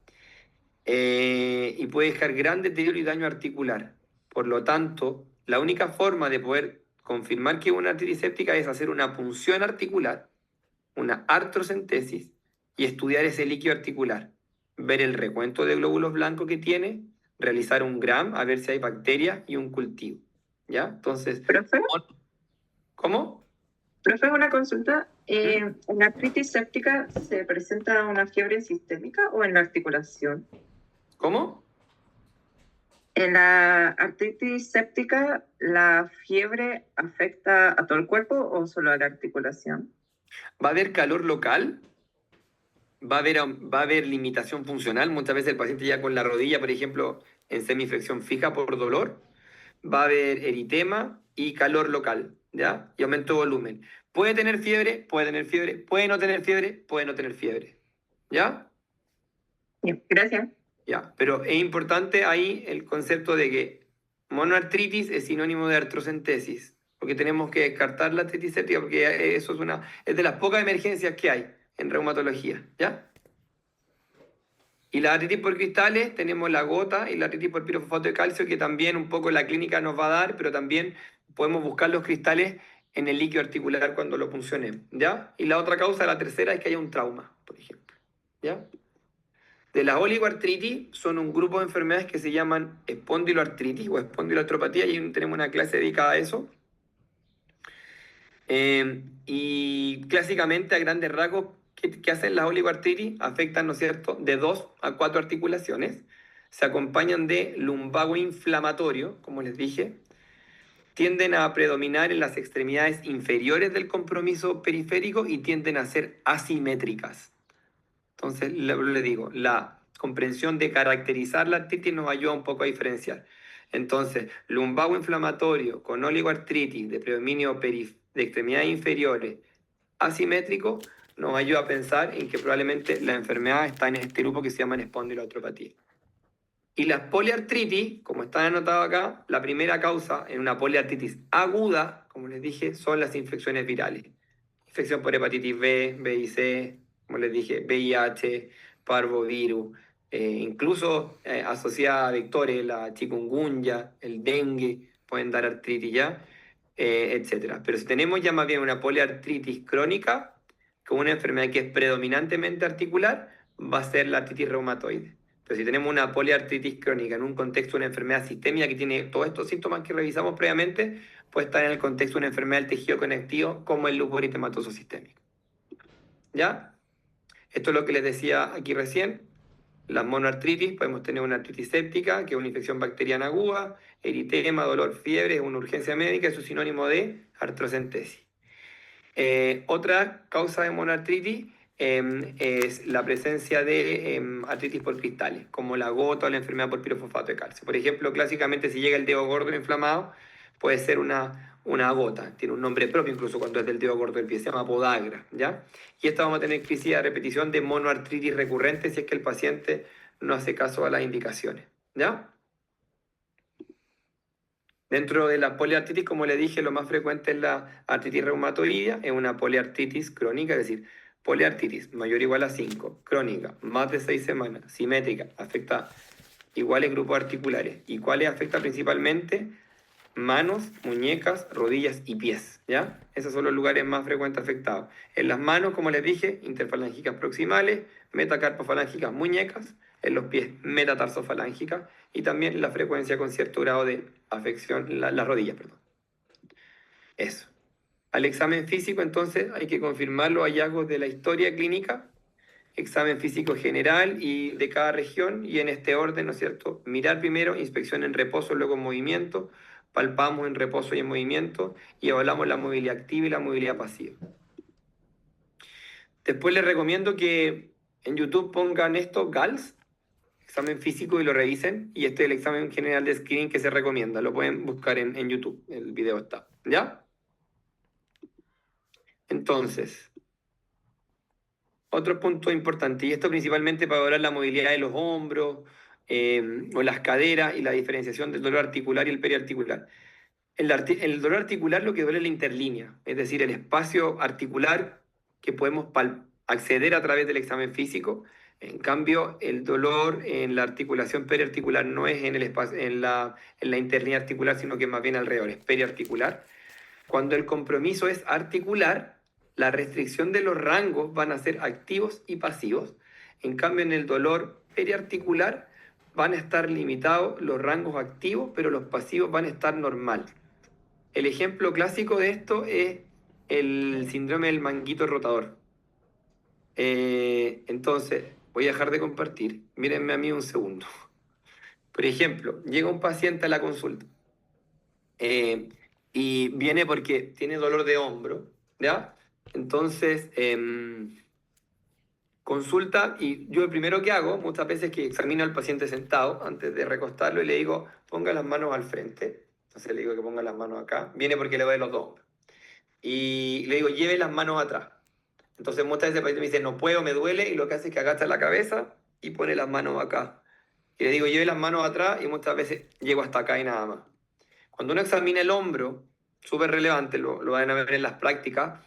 Y puede dejar gran deterioro y daño articular. Por lo tanto, la única forma de poder confirmar que es una artritis séptica es hacer una punción articular, una artrocentesis, y estudiar ese líquido articular. Ver el recuento de glóbulos blancos que tiene, realizar un GRAM, a ver si hay bacterias y un cultivo. ¿Ya? Entonces, Profe, ¿cómo? profe, una consulta. ¿En la artritis séptica se presenta una fiebre sistémica o en la articulación? ¿Cómo? ¿En la artritis séptica la fiebre afecta a todo el cuerpo o solo a la articulación? Va a haber calor local, va a haber limitación funcional. Muchas veces el paciente ya con la rodilla, por ejemplo, en semiflexión fija por dolor, va a haber eritema y calor local, ¿ya? Y aumento de volumen. Puede tener fiebre, puede tener fiebre, puede no tener fiebre, puede no tener fiebre, ¿ya? Bien, gracias. Ya, pero es importante ahí el concepto de que monoartritis es sinónimo de artrocentesis, porque tenemos que descartar la artritis séptica, porque eso es de las pocas emergencias que hay en reumatología, ¿ya? Y la artritis por cristales, tenemos la gota y la artritis por pirofosfato de calcio, que también un poco la clínica nos va a dar, pero también podemos buscar los cristales en el líquido articular cuando lo puncionemos, ¿ya? Y la otra causa, la tercera, es que haya un trauma, por ejemplo, ¿ya? De las oligoartritis son un grupo de enfermedades que se llaman espondiloartritis o espondiloartropatía, y tenemos una clase dedicada a eso. Y clásicamente, a grandes rasgos, ¿qué hacen las oligoartritis? Afectan, ¿no es cierto?, de 2 a 4 articulaciones. Se acompañan de lumbago inflamatorio, como les dije. Tienden a predominar en las extremidades inferiores del compromiso periférico y tienden a ser asimétricas. Entonces, le digo, la comprensión de caracterizar la artritis nos ayuda un poco a diferenciar. Entonces, lumbago inflamatorio con oligoartritis de predominio de extremidades inferiores asimétrico nos ayuda a pensar en que probablemente la enfermedad está en este grupo que se llama espondiloartropatía. Y las poliartritis, como está anotado acá, la primera causa en una poliartritis aguda, como les dije, son las infecciones virales. Infección por hepatitis B, B y C, como les dije, VIH, parvovirus, incluso asociada a vectores, la chikungunya, el dengue, pueden dar artritis ya, etc. Pero si tenemos ya más bien una poliartritis crónica, con una enfermedad que es predominantemente articular, va a ser la artritis reumatoide. Pero si tenemos una poliartritis crónica en un contexto de una enfermedad sistémica que tiene todos estos síntomas que revisamos previamente, puede estar en el contexto de una enfermedad del tejido conectivo como el lupus eritematoso sistémico. ¿Ya? Esto es lo que les decía aquí recién. Las monoartritis, podemos tener una artritis séptica, que es una infección bacteriana aguda, eritema, dolor, fiebre, es una urgencia médica, eso es sinónimo de artrocentesis. Otra causa de monoartritis es la presencia de artritis por cristales, como la gota o la enfermedad por pirofosfato de calcio. Por ejemplo, clásicamente si llega el dedo gordo inflamado, puede ser una gota, tiene un nombre propio incluso cuando es del dedo gordo del pie, se llama podagra, ¿ya? Y esta vamos a tener crisis de repetición de monoartritis recurrente si es que el paciente no hace caso a las indicaciones, ¿ya? Dentro de la poliartritis, como le dije, lo más frecuente es la artritis reumatoidea, es una poliartritis crónica, es decir, poliartritis mayor o igual a 5, crónica, más de 6 semanas, simétrica, afecta iguales grupos articulares. ¿Y cuáles afecta principalmente? Manos, muñecas, rodillas y pies, ¿ya? Esos son los lugares más frecuentes afectados. En las manos, como les dije, interfalangicas proximales, metacarpofalángicas, muñecas. En los pies, metatarsofalángica, y también la frecuencia con cierto grado de afección, las rodillas, perdón. Eso. Al examen físico, entonces, hay que confirmar los hallazgos de la historia clínica, examen físico general y de cada región, y en este orden, ¿no es cierto? Mirar primero, inspección en reposo, luego en movimiento, palpamos en reposo y en movimiento, y evaluamos la movilidad activa y la movilidad pasiva. Después les recomiendo que en YouTube pongan esto, GALS, examen físico, y lo revisen, y este es el examen general de screening que se recomienda, lo pueden buscar en YouTube, el video está, ¿ya? Entonces, otro punto importante, y esto principalmente para evaluar la movilidad de los hombros o las caderas y la diferenciación del dolor articular y el periarticular. El dolor articular lo que duele es la interlínea, es decir, el espacio articular que podemos acceder a través del examen físico. En cambio, el dolor en la articulación periarticular no es en el espacio, en la interlínea articular, sino que más bien alrededor, es periarticular. Cuando el compromiso es articular, la restricción de los rangos van a ser activos y pasivos. En cambio, en el dolor periarticular van a estar limitados los rangos activos, pero los pasivos van a estar normal. El ejemplo clásico de esto es el síndrome del manguito rotador. Entonces, voy a dejar de compartir. Mírenme a mí un segundo. Por ejemplo, llega un paciente a la consulta y viene porque tiene dolor de hombro, ¿ya? Entonces, consulta y yo lo primero que hago, muchas veces que examino al paciente sentado, antes de recostarlo, y le digo, ponga las manos al frente. Entonces le digo que ponga las manos acá. Viene porque le duele los dos hombros. Y le digo, lleve las manos atrás. Entonces muchas veces el paciente me dice, no puedo, me duele, y lo que hace es que agacha la cabeza y pone las manos acá. Y le digo, lleve las manos atrás, y muchas veces llego hasta acá y nada más. Cuando uno examina el hombro, súper relevante, lo van a ver en las prácticas,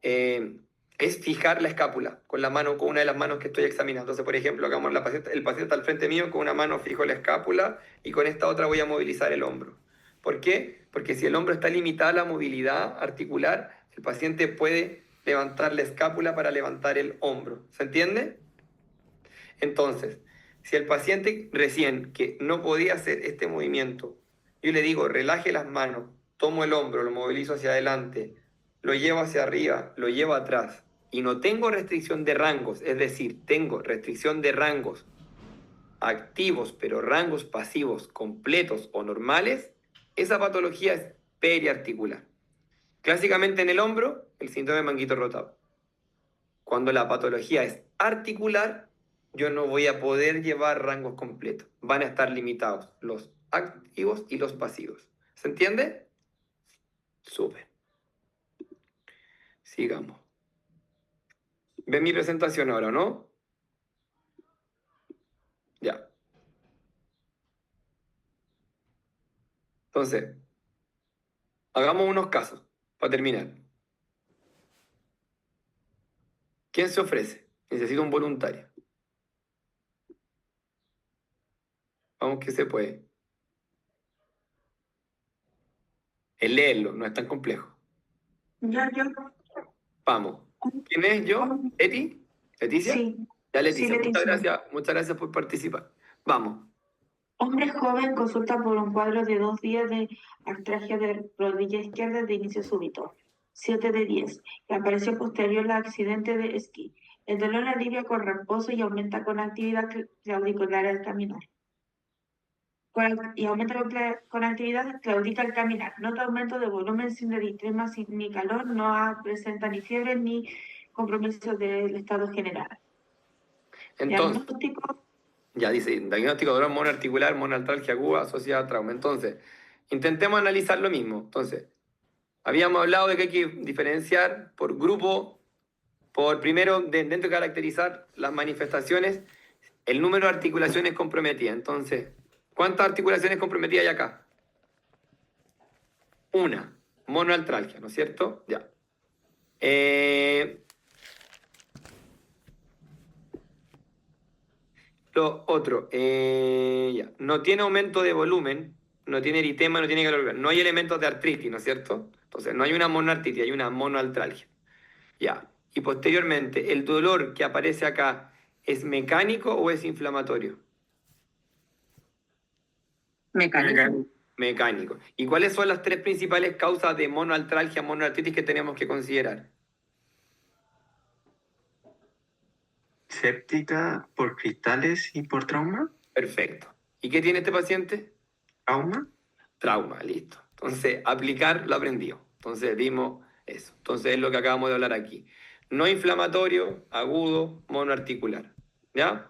es fijar la escápula con la mano, con una de las manos que estoy examinando. Entonces, por ejemplo, hagamos el paciente está al frente mío, con una mano fijo la escápula y con esta otra voy a movilizar el hombro. ¿Por qué? Porque si el hombro está limitada a la movilidad articular, el paciente puede levantar la escápula para levantar el hombro. ¿Se entiende? Entonces, si el paciente recién que no podía hacer este movimiento, yo le digo, relaje las manos, tomo el hombro, lo movilizo hacia adelante, lo llevo hacia arriba, lo llevo atrás, y no tengo restricción de rangos, es decir, tengo restricción de rangos activos, pero rangos pasivos completos o normales, esa patología es periarticular. Clásicamente en el hombro, el síndrome de manguito rotado. Cuando la patología es articular, yo no voy a poder llevar rangos completos. Van a estar limitados los activos y los pasivos. ¿Se entiende? Súper. Sigamos. ¿Ven mi presentación ahora, no? Ya. Entonces, hagamos unos casos para terminar. ¿Quién se ofrece? Necesito un voluntario. Vamos que se puede. El leerlo, no es tan complejo. Yo, Vamos. ¿Quién es yo? ¿Eti? ¿Leticia? sí, Ya, sí, Leticia, Leticia. muchas gracias por participar. Vamos. Hombre joven consulta por un cuadro de 2 días de artralgia de rodilla izquierda de inicio súbito, 7 de 10, que apareció posterior al accidente de esquí. El dolor alivia con reposo y aumenta con actividad claudicular al caminar. Y aumenta con actividad claudica al caminar. Nota aumento de volumen sin eritema, ni calor, no presenta ni fiebre ni compromiso del estado general. Entonces, Diagnóstico. ya dice, diagnóstico de dolor monoarticular, monoartralgia aguda asociada a trauma. Entonces, intentemos analizar lo mismo. Entonces, habíamos hablado de que hay que diferenciar por grupo, primero, dentro de caracterizar las manifestaciones, el número de articulaciones comprometidas. Entonces, ¿cuántas articulaciones comprometidas hay acá? Una, monoartralgia, ¿no es cierto? Ya. Lo otro, ya. No tiene aumento de volumen, no tiene eritema, no tiene calor, no hay elementos de artritis, ¿no es cierto? Entonces, no hay una monoartritis, hay una monoartralgia. Ya. Y posteriormente, ¿el dolor que aparece acá es mecánico o es inflamatorio? Mecánico. Mecánico. ¿Y cuáles son las tres principales causas de monoartralgia, monoartritis que tenemos que considerar? Séptica por cristales y por trauma. Perfecto. ¿Y qué tiene este paciente? Trauma. Trauma, listo. Entonces, aplicar lo aprendido. Entonces, vimos eso. Entonces, es lo que acabamos de hablar aquí. No inflamatorio, agudo, monoarticular. ¿Ya?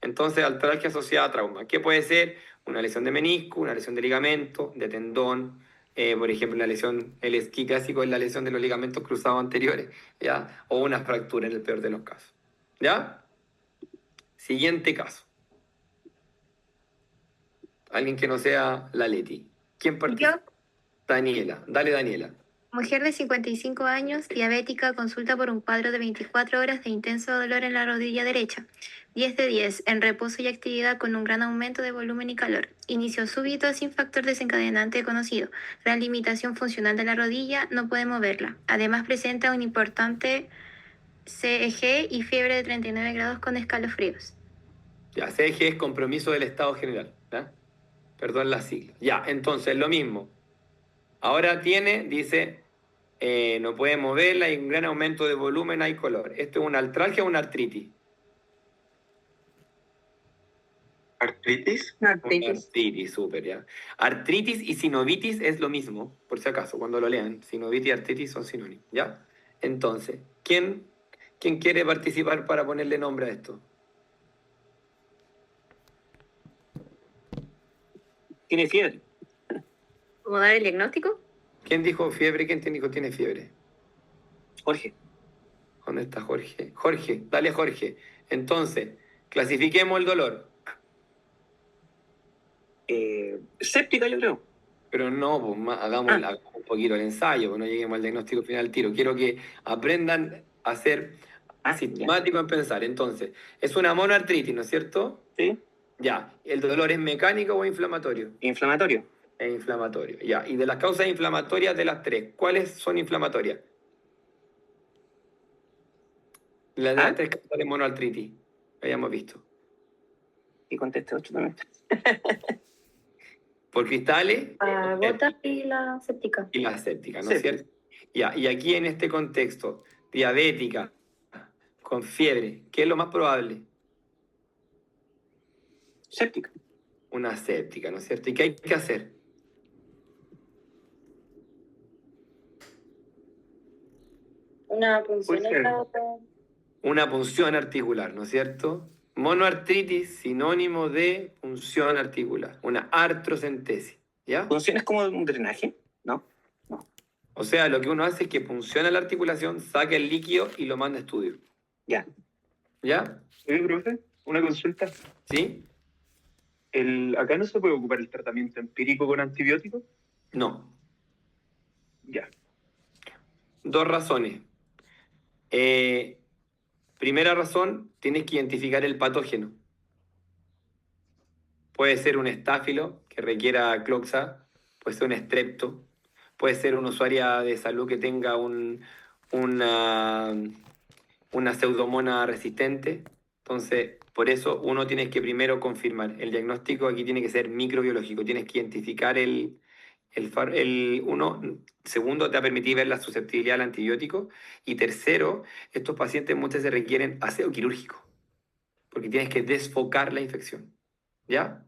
Entonces, artralgia asociada a trauma. ¿Qué puede ser? Una lesión de menisco, una lesión de ligamento, de tendón. Por ejemplo, una lesión, el esquí clásico es la lesión de los ligamentos cruzados anteriores. ¿Ya? O una fractura en el peor de los casos. ¿Ya? Siguiente caso. Alguien que no sea la Leti. ¿Quién participa? Daniela. Dale, Daniela. Mujer de 55 años, diabética, consulta por un cuadro de 24 horas de intenso dolor en la rodilla derecha. 10 de 10, en reposo y actividad con un gran aumento de volumen y calor. Inicio súbito sin factor desencadenante conocido. Gran limitación funcional de la rodilla, no puede moverla. Además presenta un importante CEG y fiebre de 39 grados con escalofríos. Ya, CEG es compromiso del Estado General. ¿Ya? Perdón las siglas. Ya, entonces lo mismo. Ahora dice, no puede moverla, hay un gran aumento de volumen, hay color. ¿Esto es una artralgia o una artritis? ¿Artritis? Artritis, súper, ya. Artritis y sinovitis es lo mismo, por si acaso, cuando lo lean. Sinovitis y artritis son sinónimos, ¿ya? Entonces, ¿quién quiere participar para ponerle nombre a esto? Tiene fiebre. ¿Cómo dar el diagnóstico? ¿Quién dijo fiebre? ¿Quién dijo tiene fiebre? Jorge. ¿Dónde está Jorge? Jorge, dale Jorge. Entonces, clasifiquemos el dolor. Séptica, yo creo. Pero no, pues, hagamos un poquito el ensayo, pues no lleguemos al diagnóstico final al tiro. Quiero que aprendan a ser sistemáticos en pensar. Entonces, es una monoartritis, ¿no es cierto? Sí. Ya. ¿El dolor es mecánico o inflamatorio? Inflamatorio. Es inflamatorio, ya. Y de las causas inflamatorias de las tres, ¿cuáles son inflamatorias? Las de las tres causas de monoartritis, hayamos visto. Y conteste 8 también. Por cristales. La gota y la séptica. Y la séptica, ¿no es cierto? Ya, y aquí en este contexto, diabética, con fiebre, ¿qué es lo más probable? Séptica. Una séptica, ¿no es cierto? ¿Y qué hay que hacer? Una punción en la gota. Una punción articular, ¿no es cierto? Monoartritis, sinónimo de punción articular, una artrocentesis, ¿ya? ¿Punción es como un drenaje? ¿No? O sea, lo que uno hace es que punciona la articulación, saca el líquido y lo manda a estudio. Ya. ¿Ya? Oye, profe, una consulta. ¿Sí? ¿Acá no se puede ocupar el tratamiento empírico con antibióticos? No. Ya. Dos razones. Primera razón, tienes que identificar el patógeno. Puede ser un estáfilo que requiera cloxa, puede ser un estrepto, puede ser una usuaria de salud que tenga una pseudomona resistente. Entonces, por eso uno tiene que primero confirmar. El diagnóstico aquí tiene que ser microbiológico, tienes que identificar segundo, te va a permitir ver la susceptibilidad al antibiótico. Y tercero, estos pacientes muchas veces requieren aseo quirúrgico, porque tienes que desfocar la infección. ¿Ya?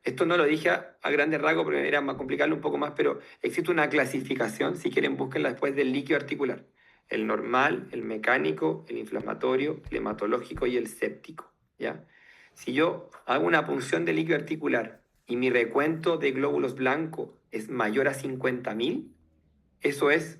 Esto no lo dije a grandes rasgos porque era más complicarlo un poco más, pero existe una clasificación, si quieren búsquenla después, del líquido articular. El normal, el mecánico, el inflamatorio, el hematológico y el séptico. ¿Ya? Si yo hago una punción de líquido articular y mi recuento de glóbulos blancos es mayor a 50.000, eso es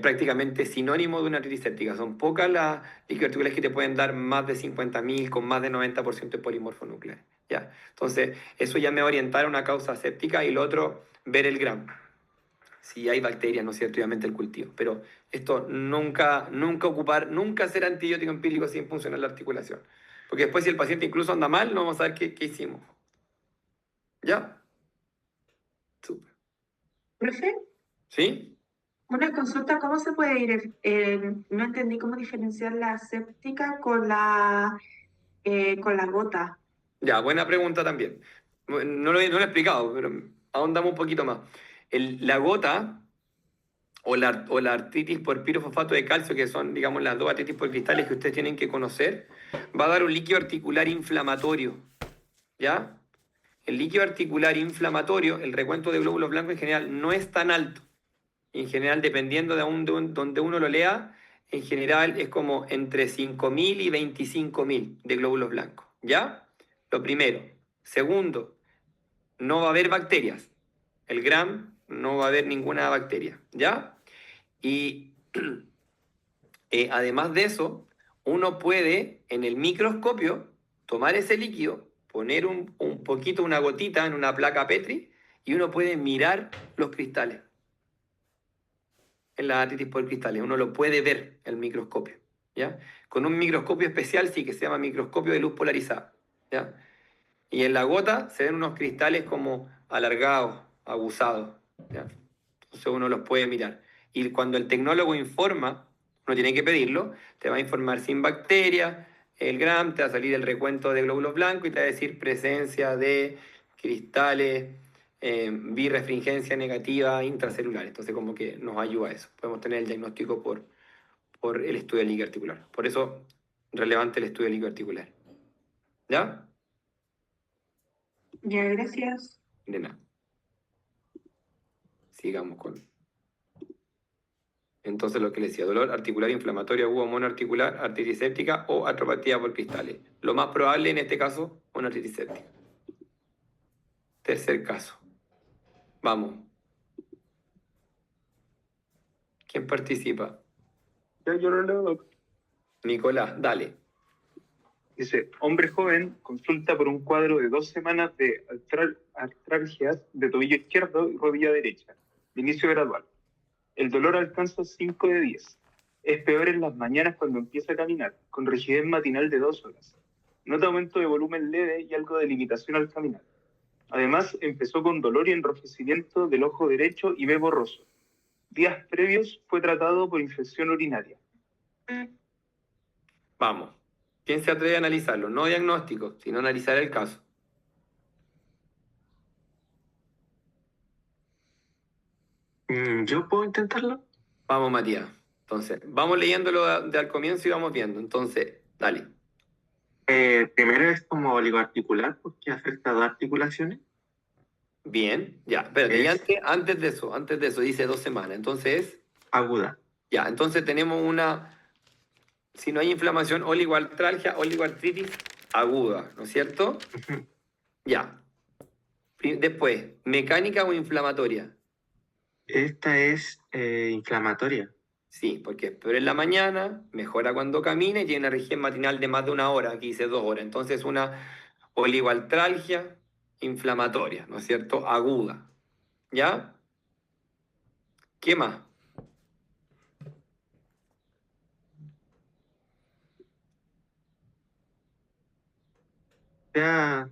prácticamente sinónimo de una artritis séptica. Son pocas las líquidos articulares que te pueden dar más de 50.000 con más de 90% de polimorfo nuclear. ¿Ya? Entonces, eso ya me va a orientar a una causa séptica y lo otro, ver el gramo. Si hay bacterias, ¿no es cierto? Obviamente el cultivo. Pero esto nunca hacer antibiótico empírico sin funcionar la articulación. Porque después si el paciente incluso anda mal, no vamos a saber qué hicimos. ¿Ya? Súper. ¿Profe? ¿Sí? Una consulta, ¿cómo se puede ir? No entendí cómo diferenciar la séptica con la gota. Ya, buena pregunta también. No lo he explicado, pero ahondamos un poquito más. La gota o la artritis por pirofosfato de calcio, que son, digamos, las dos artritis por cristales que ustedes tienen que conocer, va a dar un líquido articular inflamatorio. ¿Ya? El líquido articular inflamatorio, el recuento de glóbulos blancos en general no es tan alto. En general, dependiendo de donde uno lo lea, en general es como entre 5.000 y 25.000 de glóbulos blancos. ¿Ya? Lo primero. Segundo, no va a haber bacterias. El GRAM no va a haber ninguna bacteria. ¿Ya? Y además de eso, uno puede en el microscopio tomar ese líquido, poner un poquito, una gotita en una placa Petri y uno puede mirar los cristales. en la artritis por cristales. Uno lo puede ver en el microscopio, ¿ya? Con un microscopio especial, sí, que se llama microscopio de luz polarizada, ¿ya? Y en la gota se ven unos cristales como alargados, aguzados, ¿ya? Entonces uno los puede mirar. Y cuando el tecnólogo informa, uno tiene que pedirlo, te va a informar sin bacterias, el GRAM, te va a salir el recuento de glóbulos blancos y te va a decir presencia de cristales, birefringencia negativa intracelular. Entonces como que nos ayuda a eso. Podemos tener el diagnóstico por el estudio del líquido articular. Por eso, relevante el estudio del líquido articular. ¿Ya? Ya, gracias. De nada. Sigamos con... Entonces lo que le decía, dolor articular inflamatorio agudo monoarticular, artritis séptica o artropatía por cristales. Lo más probable en este caso, una artritis séptica. Tercer caso. Vamos. ¿Quién participa? Ya yo lo leo, doc. Nicolás, dale. Dice, hombre joven consulta por un cuadro de 2 semanas de artralgias de tobillo izquierdo y rodilla derecha, de inicio gradual. El dolor alcanza 5 de 10. Es peor en las mañanas cuando empieza a caminar, con rigidez matinal de 2 horas. Nota aumento de volumen leve y algo de limitación al caminar. Además, empezó con dolor y enrojecimiento del ojo derecho y ve borroso. Días previos fue tratado por infección urinaria. Vamos. ¿Quién se atreve a analizarlo? No diagnóstico, sino analizar el caso. ¿Yo puedo intentarlo? Vamos, Matías. Entonces, vamos leyéndolo de al comienzo y vamos viendo. Entonces, dale. Primero es como oligoarticular porque afecta a 2 articulaciones. Bien, ya. Espérate, y Es antes de eso, dice 2 semanas. Entonces, aguda. ya, entonces tenemos una... Si no hay inflamación, oligoartralgia, oligoartritis aguda, ¿no es cierto? Ujú. Ya. Después, mecánica o inflamatoria. Esta es inflamatoria. Sí, porque es peor en la mañana, mejora cuando camina y tiene una rigidez matinal de más de 1 hora, aquí dice 2 horas. Entonces una oligoartralgia inflamatoria, ¿no es cierto? Aguda. ¿Ya? ¿Qué más? Ya,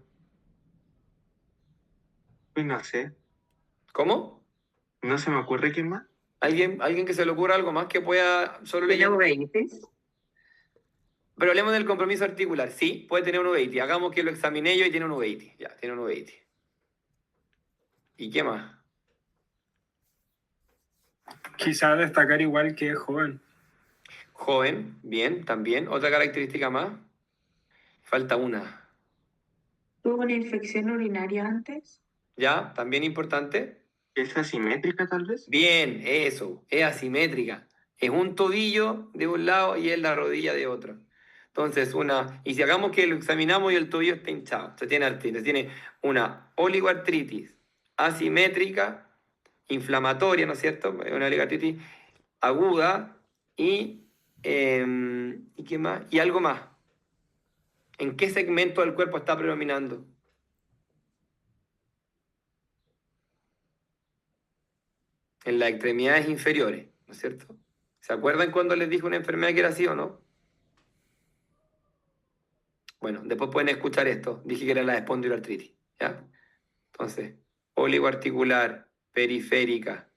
pues no sé, ¿Cómo? no se me ocurre qué más. ¿Alguien que se le ocurra algo más que pueda solo leer? uveitis? Pero hablemos del compromiso articular. Sí, puede tener un uveitis. Hagamos que lo examiné yo y tiene un uveitis. Ya, tiene un uveitis. ¿Y qué más? Quizá destacar igual que es joven. Joven, bien, también. Otra característica más. Falta una. ¿Tuvo una infección urinaria antes? ¿Ya? También importante. ¿Es asimétrica tal vez? Bien, eso. Es asimétrica. Es un tobillo de un lado y es la rodilla de otro. Entonces, y si hagamos que lo examinamos y el tobillo está hinchado, se tiene artritis, tiene una oligoartritis asimétrica, inflamatoria, ¿no es cierto? Una oligoartritis aguda ¿y qué más? Y algo más. ¿En qué segmento del cuerpo está predominando? En las extremidades inferiores, ¿no es cierto? ¿Se acuerdan cuando les dije una enfermedad que era así o no? Bueno, después pueden escuchar esto. Dije que era la espondiloartritis, ¿ya? Entonces, oligoarticular, periférica,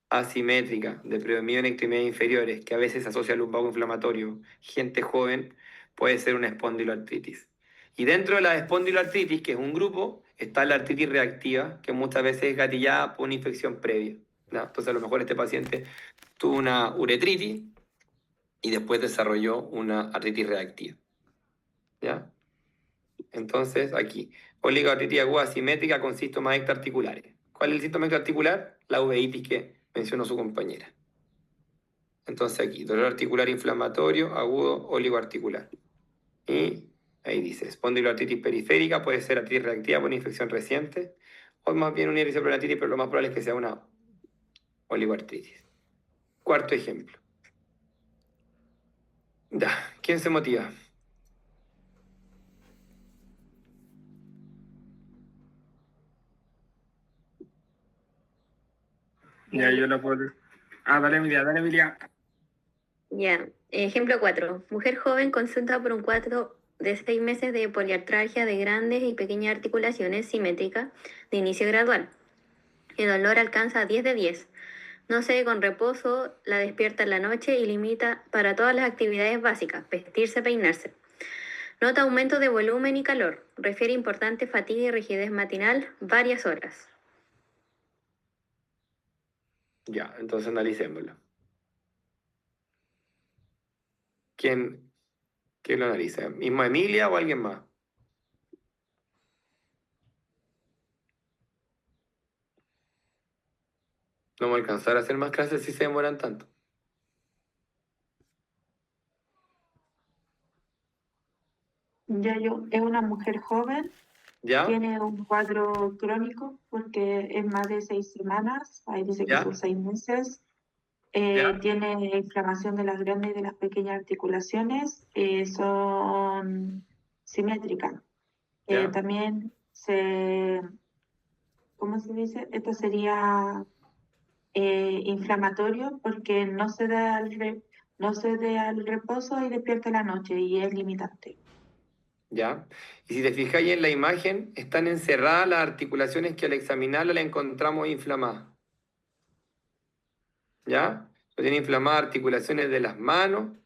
asimétrica, de predominio en extremidades inferiores, que a veces se asocia al lumbago inflamatorio, gente joven, puede ser una espondiloartritis. Y dentro de la espondiloartritis, que es un grupo, está la artritis reactiva, que muchas veces es gatillada por una infección previa, ¿no? Entonces, a lo mejor este paciente tuvo una uretritis y después desarrolló una artritis reactiva, ¿ya? Entonces, aquí, oligoartritis aguda asimétrica con síntomas extraarticulares. ¿Cuál es el síntoma extraarticular? La uveitis que mencionó su compañera. Entonces aquí, dolor articular inflamatorio, agudo, oligoarticular. Y ahí dice, espondiloartritis periférica, puede ser artritis reactiva por una infección reciente, o más bien una eritropoyetitis, pero lo más probable es que sea una oligoartritis. Cuarto ejemplo. Ya, ¿quién se motiva? Ya yo la puedo. Dale, Emilia, dale, Emilia. Ya. Ejemplo 4. Mujer joven consulta por un cuadro de 6 meses de poliartralgia de grandes y pequeñas articulaciones simétricas de inicio gradual. El dolor alcanza 10 de 10. No cede con reposo, la despierta en la noche y limita para todas las actividades básicas, vestirse, peinarse. Nota aumento de volumen y calor. Refiere importante fatiga y rigidez matinal, varias horas. Ya, entonces analicémoslo. ¿Quién lo analiza? ¿Misma Emilia o alguien más? No vamos a alcanzar a hacer más clases si se demoran tanto. Es una mujer joven, ¿Ya? tiene un cuadro crónico porque es más de 6 semanas, ahí dice que ¿Ya? son 6 meses. ¿Ya? Tiene inflamación de las grandes y de las pequeñas articulaciones, son simétricas. ¿Ya? También ¿cómo se dice? Esto sería inflamatorio porque no se da al reposo y despierta en la noche y es limitante. ¿Ya? Y si te fijáis en la imagen, están encerradas las articulaciones que al examinarla la encontramos inflamadas. ¿Ya? Tiene inflamadas articulaciones de las manos,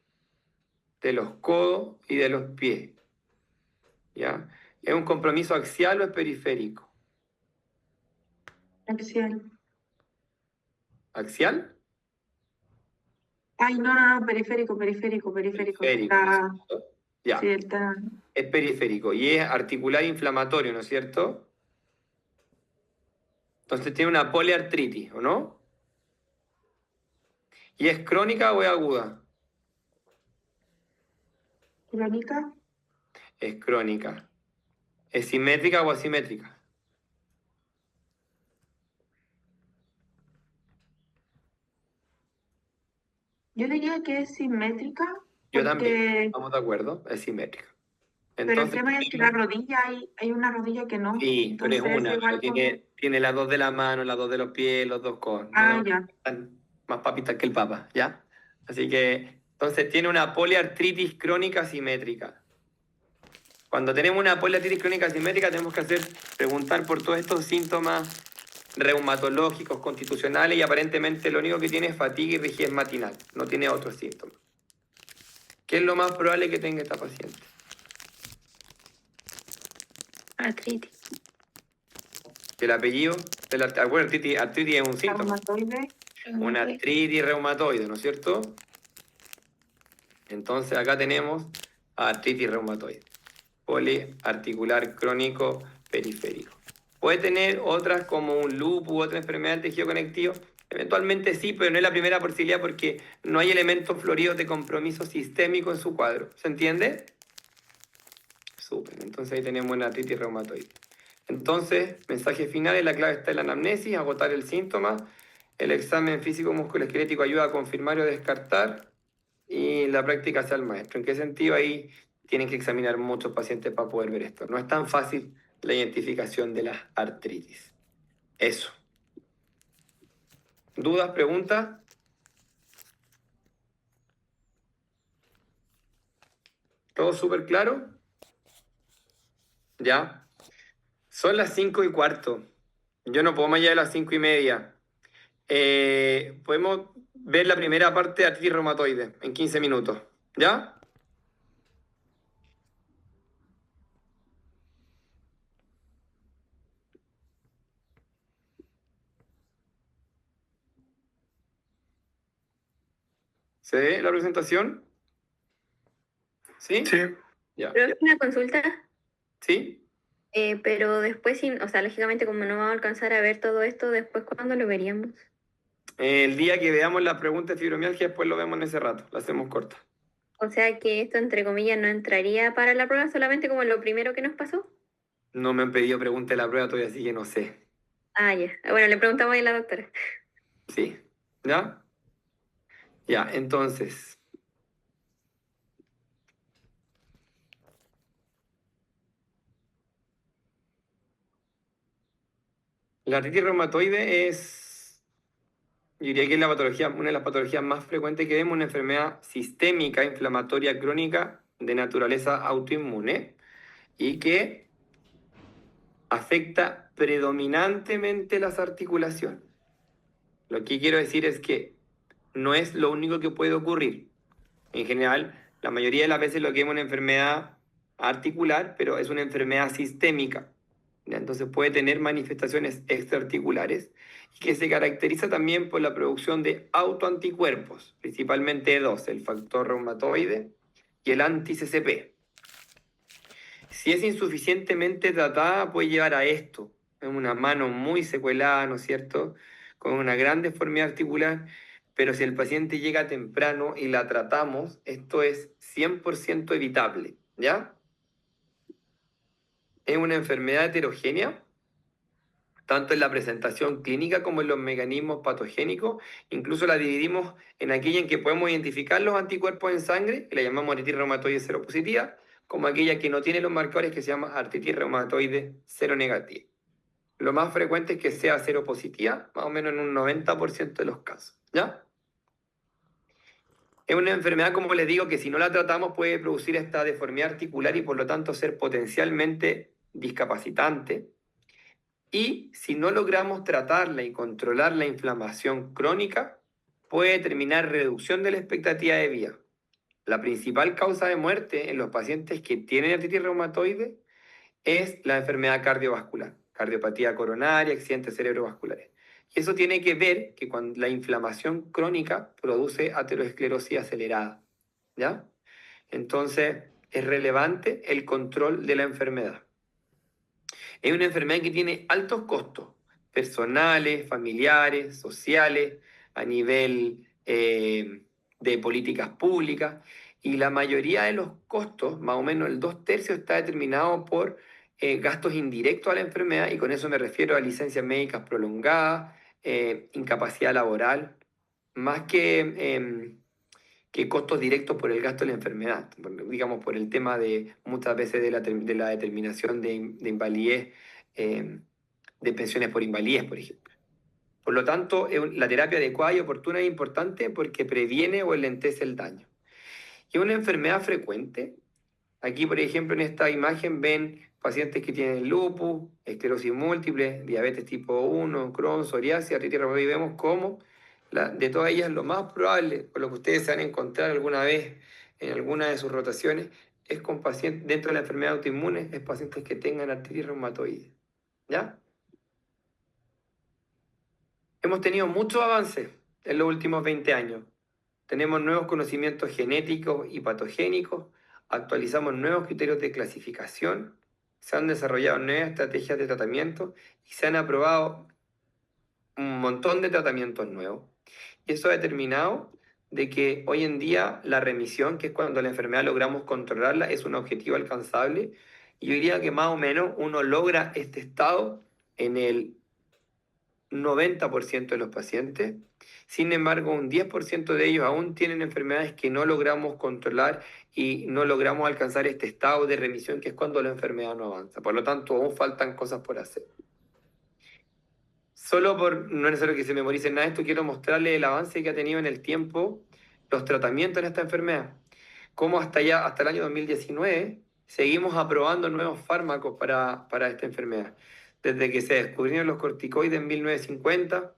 de los codos y de los pies. ¿Ya? ¿Es un compromiso axial o es periférico? Axial. ¿Axial? Ay, no, periférico. Periférico, Está, ¿no es cierto? Ya, sí, está. es periférico y es articular inflamatorio, ¿no es cierto? Entonces tiene una poliartritis, ¿o no? ¿Y es crónica o es aguda? Crónica. Es crónica. ¿Es simétrica o asimétrica? Yo diría que es simétrica Yo también, porque, estamos de acuerdo, es simétrica. pero el Entonces, tema es que la rodilla, hay una rodilla que no, sí, pero es entonces una, pero igual tiene las dos de la mano, las dos de los pies, los dos codos. Ah, ya. Están más papitas que el papa, ¿ya? Así que, entonces tiene una poliartritis crónica simétrica. Cuando tenemos una poliartritis crónica simétrica tenemos que preguntar por todos estos síntomas reumatológicos, constitucionales y aparentemente lo único que tiene es fatiga y rigidez matinal, no tiene otros síntomas. ¿Qué es lo más probable que tenga esta paciente? Artritis. El apellido de la artritis es un síntoma. Reumatoide. Una artritis reumatoide, ¿no es cierto? Entonces acá tenemos artritis reumatoide. Poliarticular crónico periférico. Puede tener otras como un lupus, otra enfermedad del tejido conectivo. Eventualmente sí, pero no es la primera posibilidad porque no hay elementos floridos de compromiso sistémico en su cuadro. ¿Se entiende? Súper. Entonces ahí tenemos una artritis reumatoide. Entonces, mensaje final, la clave está en la anamnesis, agotar el síntoma. El examen físico musculoesquelético ayuda a confirmar o descartar. Y la práctica sea el maestro. ¿En qué sentido? Ahí tienen que examinar muchos pacientes para poder ver esto. No es tan fácil la identificación de las artritis. Eso. ¿Dudas, preguntas? ¿Todo súper claro? Ya. Son las 5:15. Yo no puedo más allá de las 5:30. Podemos ver la primera parte de artritis reumatoide en 15 minutos. ¿Ya? ¿Se ve la presentación? ¿Sí? Sí. Ya. Pero es una consulta, ¿Sí? pero después, o sea, lógicamente como no vamos a alcanzar a ver todo esto, después ¿cuándo lo veríamos? El día que veamos la pregunta de fibromialgia, después lo vemos en ese rato. La hacemos corta. O sea que esto, entre comillas, no entraría para la prueba solamente como lo primero que nos pasó. No me han pedido pregunta de la prueba todavía, así que no sé. Ah, ya. Bueno, le preguntamos a la doctora. Sí. ¿Ya? Ya, entonces. La artritis reumatoide es yo diría que es una de las patologías más frecuentes que vemos, una enfermedad sistémica, inflamatoria crónica de naturaleza autoinmune y que afecta predominantemente las articulaciones. Lo que quiero decir es que no es lo único que puede ocurrir. En general, la mayoría de las veces lo que es una enfermedad articular, pero es una enfermedad sistémica. ¿Ya? Entonces puede tener manifestaciones extraarticulares y que se caracteriza también por la producción de autoanticuerpos, principalmente dos, el factor reumatoide y el anti-CCP. Si es insuficientemente tratada, puede llevar a esto, en una mano muy secuelada, ¿no es cierto?, con una gran deformidad articular, pero si el paciente llega temprano y la tratamos, esto es 100% evitable, ¿ya? Es una enfermedad heterogénea, tanto en la presentación clínica como en los mecanismos patogénicos. Incluso la dividimos en aquella en que podemos identificar los anticuerpos en sangre, que la llamamos artritis reumatoide seropositiva, como aquella que no tiene los marcadores, que se llama artritis reumatoide seronegativa. Lo más frecuente es que sea seropositiva, más o menos en un 90% de los casos, ¿ya? Es una enfermedad, como les digo, que si no la tratamos puede producir esta deformidad articular y por lo tanto ser potencialmente discapacitante. Y si no logramos tratarla y controlar la inflamación crónica, puede determinar reducción de la expectativa de vida. La principal causa de muerte en los pacientes que tienen artritis reumatoide es la enfermedad cardiovascular, cardiopatía coronaria, accidentes cerebrovasculares. Y eso tiene que ver que cuando la inflamación crónica produce aterosclerosis acelerada, ¿ya? Entonces, es relevante el control de la enfermedad. Es una enfermedad que tiene altos costos personales, familiares, sociales, a nivel de políticas públicas, y la mayoría de los costos, más o menos el 2/3, está determinado por gastos indirectos a la enfermedad, y con eso me refiero a licencias médicas prolongadas, incapacidad laboral, más que costos directos por el gasto de la enfermedad, digamos por el tema de muchas veces de la determinación de invalidez, de pensiones por invalidez, por ejemplo. Por lo tanto, la terapia adecuada y oportuna es importante porque previene o enlentece el daño. Y es una enfermedad frecuente. Aquí, por ejemplo, en esta imagen ven pacientes que tienen lupus, esclerosis múltiple, diabetes tipo 1, Crohn, psoriasis, artritis reumatoide, y vemos cómo de todas ellas lo más probable, por lo que ustedes se van a encontrar alguna vez en alguna de sus rotaciones, es con pacientes dentro de la enfermedad autoinmune, es pacientes que tengan artritis reumatoide. ¿Ya? Hemos tenido muchos avances en los últimos 20 años. Tenemos nuevos conocimientos genéticos y patogénicos, actualizamos nuevos criterios de clasificación, se han desarrollado nuevas estrategias de tratamiento y se han aprobado un montón de tratamientos nuevos. Y eso ha determinado de que hoy en día la remisión, que es cuando la enfermedad logramos controlarla, es un objetivo alcanzable. Y yo diría que más o menos uno logra este estado en el 90% de los pacientes. Sin embargo, un 10% de ellos aún tienen enfermedades que no logramos controlar y no logramos alcanzar este estado de remisión, que es cuando la enfermedad no avanza. Por lo tanto, aún faltan cosas por hacer. Solo no es necesario que se memoricen nada de esto, quiero mostrarles el avance que ha tenido en el tiempo los tratamientos en esta enfermedad. Cómo hasta el año 2019 seguimos aprobando nuevos fármacos para esta enfermedad. Desde que se descubrieron los corticoides en 1950,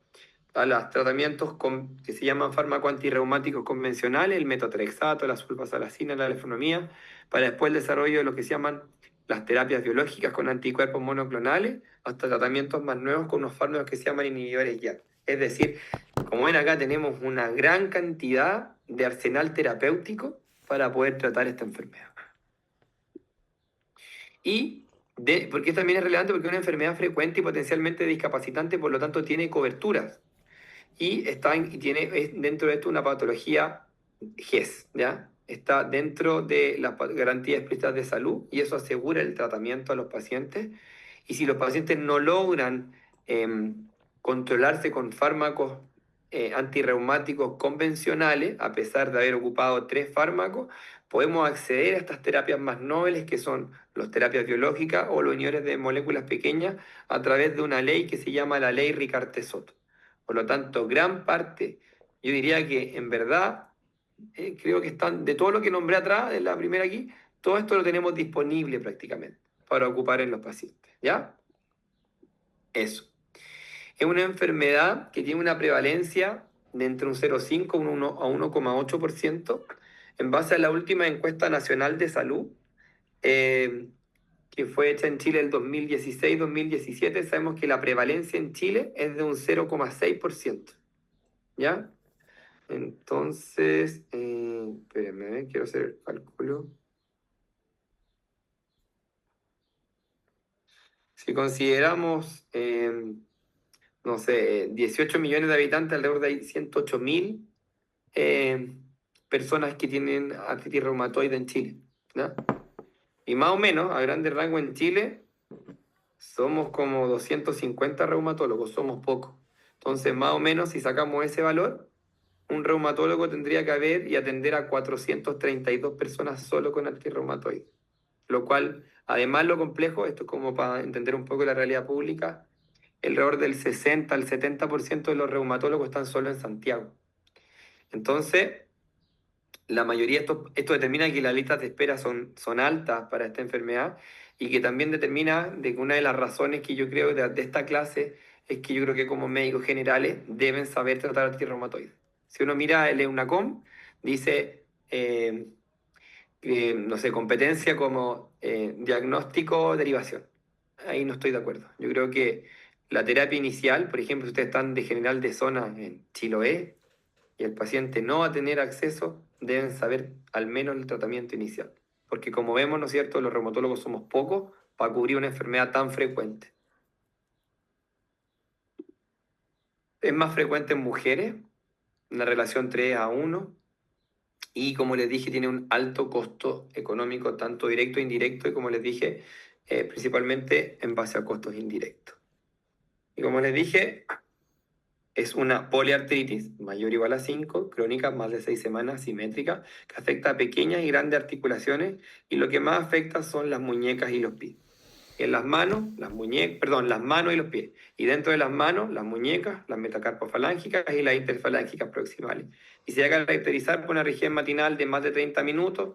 a los tratamientos que se llaman fármacos antirreumáticos convencionales, el metotrexato, la sulfasalacina, la levodopa, para después el desarrollo de lo que se llaman las terapias biológicas con anticuerpos monoclonales, hasta tratamientos más nuevos con unos fármacos que se llaman inhibidores YAG. Es decir, como ven acá, tenemos una gran cantidad de arsenal terapéutico para poder tratar esta enfermedad. Porque también es relevante porque es una enfermedad frecuente y potencialmente discapacitante, por lo tanto tiene coberturas. Y tiene dentro de esto una patología GES, ¿ya? Está dentro de las garantías explícitas de salud y eso asegura el tratamiento a los pacientes. Y si los pacientes no logran controlarse con fármacos antirreumáticos convencionales, a pesar de haber ocupado 3 fármacos, podemos acceder a estas terapias más nobles, que son las terapias biológicas o los inhibidores de moléculas pequeñas, a través de una ley que se llama la ley Ricarte-Soto. Por lo tanto, gran parte, yo diría que en verdad, creo que están, de todo lo que nombré atrás, en la primera aquí, todo esto lo tenemos disponible prácticamente para ocupar en los pacientes, ¿ya? Eso. Es una enfermedad que tiene una prevalencia de entre un 0,5 a 1,8%, en base a la última encuesta nacional de salud, que fue hecha en Chile el 2016-2017, sabemos que la prevalencia en Chile es de un 0,6%, ¿ya? Entonces, espérenme, quiero hacer el cálculo. Si consideramos, no sé, 18 millones de habitantes, alrededor de 108.000 personas que tienen artritis reumatoide en Chile, ¿no? Y más o menos, a grandes rasgos en Chile, somos como 250 reumatólogos, somos pocos. Entonces, más o menos, si sacamos ese valor, un reumatólogo tendría que haber y atender a 432 personas solo con artritis reumatoide. Lo cual, además, lo complejo, esto es como para entender un poco la realidad pública, alrededor del 60 al 70% de los reumatólogos están solo en Santiago. Entonces, la mayoría, esto determina que las listas de espera son altas para esta enfermedad y que también determina de que una de las razones que yo creo de esta clase es que yo creo que como médicos generales deben saber tratar artritis reumatoide. Si uno mira el EUNACOM, dice, no sé, competencia como diagnóstico, derivación. Ahí no estoy de acuerdo. Yo creo que la terapia inicial, por ejemplo, si ustedes están de general de zona en Chiloé y el paciente no va a tener acceso, deben saber al menos el tratamiento inicial. Porque como vemos, ¿no es cierto?, los reumatólogos somos pocos para cubrir una enfermedad tan frecuente. Es más frecuente en mujeres, una relación 3:1, y como les dije, tiene un alto costo económico, tanto directo e indirecto, y como les dije, principalmente en base a costos indirectos. Y como les dije, es una poliartritis mayor o igual a 5, crónica, más de 6 semanas, simétrica, que afecta a pequeñas y grandes articulaciones, y lo que más afecta son las muñecas y los pies. En las manos, las manos y los pies. Y dentro de las manos, las muñecas, las metacarpofalángicas y las interfalángicas proximales. Y se va a caracterizar por una rigidez matinal de más de 30 minutos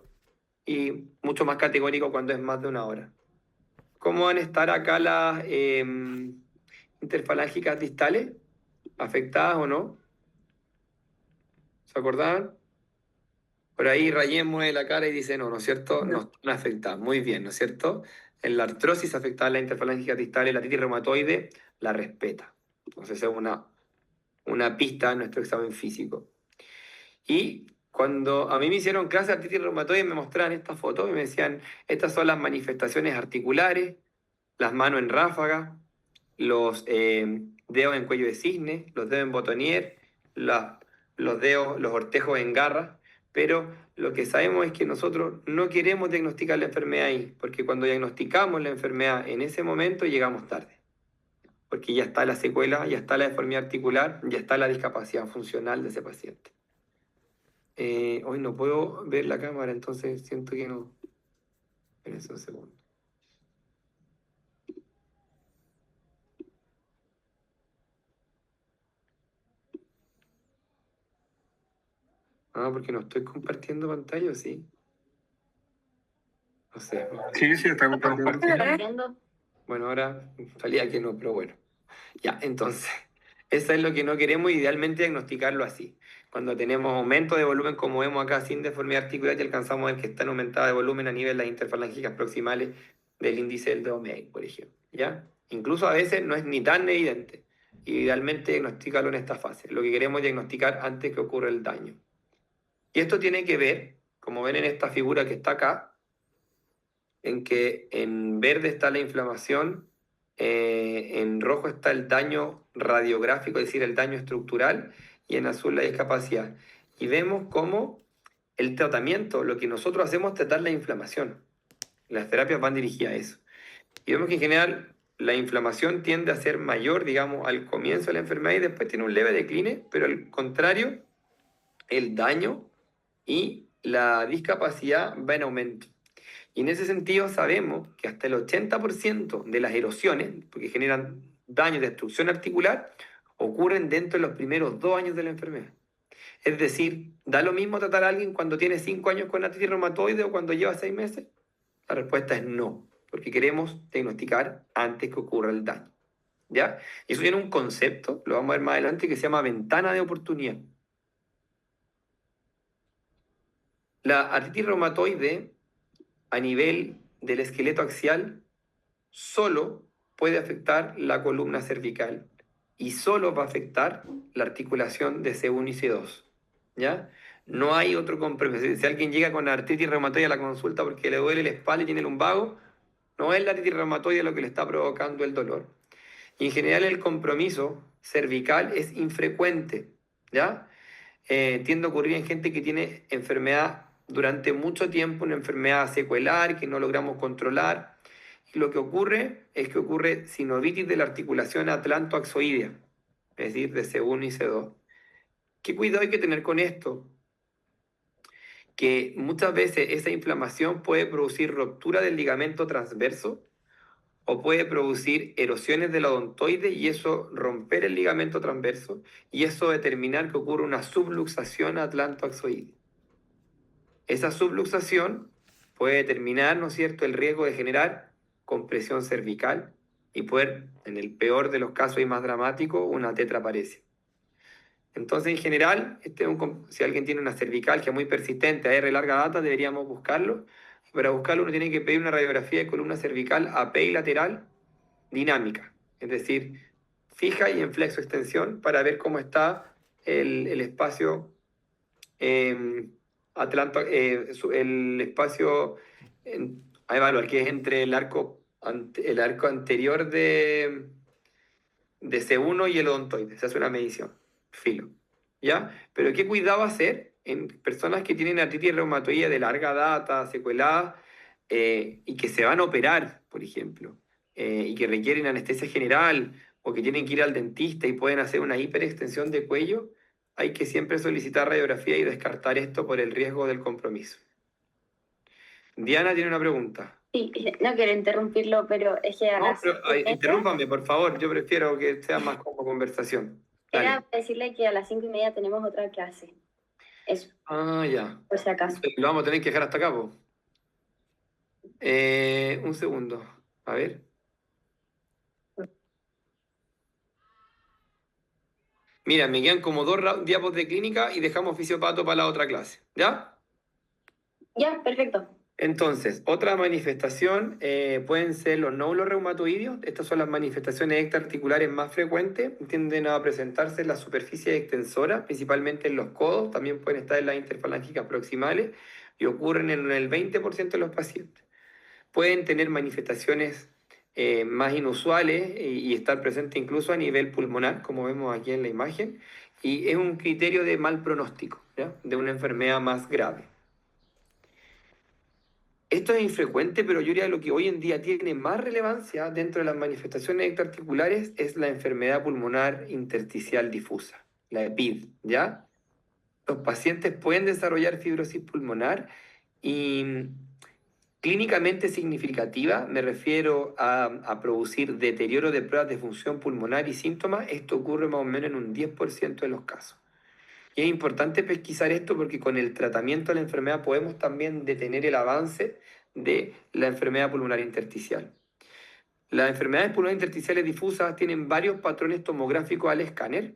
y mucho más categórico cuando es más de 1 hora. ¿Cómo van a estar acá las interfalángicas distales? ¿Afectadas o no? ¿Se acordaban? Por ahí Rayén mueve la cara y dice no, ¿no es cierto? No están afectadas. Muy bien, ¿no es cierto? En la artrosis afectada la interfalángica distal y la artritis reumatoide la respeta. Entonces es una pista en nuestro examen físico. Y cuando a mí me hicieron clase de artritis reumatoide me mostraban estas fotos y me decían, estas son las manifestaciones articulares, las manos en ráfaga, los dedos en cuello de cisne, los dedos en botonier, los dedos, los ortejos en garra, pero lo que sabemos es que nosotros no queremos diagnosticar la enfermedad ahí, porque cuando diagnosticamos la enfermedad en ese momento llegamos tarde, porque ya está la secuela, ya está la deformidad articular, ya está la discapacidad funcional de ese paciente. Hoy no puedo ver la cámara, entonces siento que no. Espérense un segundo. Ah, porque no estoy compartiendo pantalla, ¿o sí? No sé. Sí, está compartiendo. Bueno, ahora salía que no, pero bueno. Ya, entonces, eso es lo que no queremos, idealmente diagnosticarlo así. Cuando tenemos aumento de volumen, como vemos acá, sin deformidad articular, y alcanzamos el que está en aumentada de volumen a nivel de las interfalángicas proximales del índice del dedo medio, por ejemplo. ¿Ya? Incluso a veces no es ni tan evidente. Idealmente diagnosticarlo en esta fase. Lo que queremos es diagnosticar antes que ocurra el daño. Y esto tiene que ver, como ven en esta figura que está acá, en que en verde está la inflamación, en rojo está el daño radiográfico, es decir, el daño estructural, y en azul la discapacidad. Y vemos cómo el tratamiento, lo que nosotros hacemos es tratar la inflamación. Las terapias van dirigidas a eso. Y vemos que en general la inflamación tiende a ser mayor, digamos, al comienzo de la enfermedad y después tiene un leve decline, pero al contrario, el daño y la discapacidad va en aumento. Y en ese sentido sabemos que hasta el 80% de las erosiones, porque generan daño, destrucción articular, ocurren dentro de los primeros 2 años de la enfermedad. Es decir, ¿da lo mismo tratar a alguien cuando tiene 5 años con artritis reumatoide o cuando lleva 6 meses? La respuesta es no, porque queremos diagnosticar antes que ocurra el daño. ¿Ya? Y eso tiene un concepto, lo vamos a ver más adelante, que se llama ventana de oportunidad. La artritis reumatoide a nivel del esqueleto axial solo puede afectar la columna cervical y solo va a afectar la articulación de C1 y C2. ¿Ya? No hay otro compromiso. Si alguien llega con artritis reumatoide a la consulta porque le duele la espalda y tiene lumbago, no es la artritis reumatoide lo que le está provocando el dolor. Y en general el compromiso cervical es infrecuente, ¿ya? Tiende a ocurrir en gente que tiene enfermedad durante mucho tiempo, una enfermedad secuelar que no logramos controlar. Y lo que ocurre es que ocurre sinovitis de la articulación atlantoaxoidea, es decir, de C1 y C2. ¿Qué cuidado hay que tener con esto? Que muchas veces esa inflamación puede producir ruptura del ligamento transverso o puede producir erosiones del odontoide y eso romper el ligamento transverso y eso determinar que ocurre una subluxación atlantoaxoidea. Esa subluxación puede determinar, ¿no es cierto?, el riesgo de generar compresión cervical y poder, en el peor de los casos y más dramático, una tetraparesia. Entonces, en general, si alguien tiene una cervicalgia muy persistente, AR larga data, deberíamos buscarlo. Y para buscarlo uno tiene que pedir una radiografía de columna cervical AP y lateral dinámica, es decir, fija y en flexo extensión para ver cómo está el espacio el espacio a evaluar, que es entre el arco anterior de C1 y el odontoide. Se hace una medición, filo. ¿Ya? Pero ¿qué cuidado hacer en personas que tienen artritis reumatoide de larga data, secuelada, y que se van a operar, por ejemplo, y que requieren anestesia general o que tienen que ir al dentista y pueden hacer una hiperextensión de cuello? Hay que siempre solicitar radiografía y descartar esto por el riesgo del compromiso. Diana tiene una pregunta. Sí, no quiero interrumpirlo, pero es que interrúmpame, por favor. Yo prefiero que sea más como conversación. Era decirle que a las 5:30 tenemos otra clase. Eso. Ah, ya. Por si acaso. Lo vamos a tener que dejar hasta acá, po. Un segundo. A ver. Mira, me quedan como 2 diapos de clínica y dejamos fisiopato para la otra clase. ¿Ya? Ya, perfecto. Entonces, otra manifestación pueden ser los nódulos reumatoideos. Estas son las manifestaciones extraarticulares más frecuentes. Tienden a presentarse en la superficie extensora, principalmente en los codos. También pueden estar en las interfalángicas proximales y ocurren en el 20% de los pacientes. Pueden tener manifestaciones más inusuales y estar presentes incluso a nivel pulmonar, como vemos aquí en la imagen. Y es un criterio de mal pronóstico, ¿ya? De una enfermedad más grave. Esto es infrecuente, pero yo diría que lo que hoy en día tiene más relevancia dentro de las manifestaciones extraarticulares es la enfermedad pulmonar intersticial difusa, la EPID, ¿ya? Los pacientes pueden desarrollar fibrosis pulmonar y clínicamente significativa, me refiero a producir deterioro de pruebas de función pulmonar y síntomas. Esto ocurre más o menos en un 10% de los casos. Y es importante pesquisar esto porque con el tratamiento de la enfermedad podemos también detener el avance de la enfermedad pulmonar intersticial. Las enfermedades pulmonares intersticiales difusas tienen varios patrones tomográficos al escáner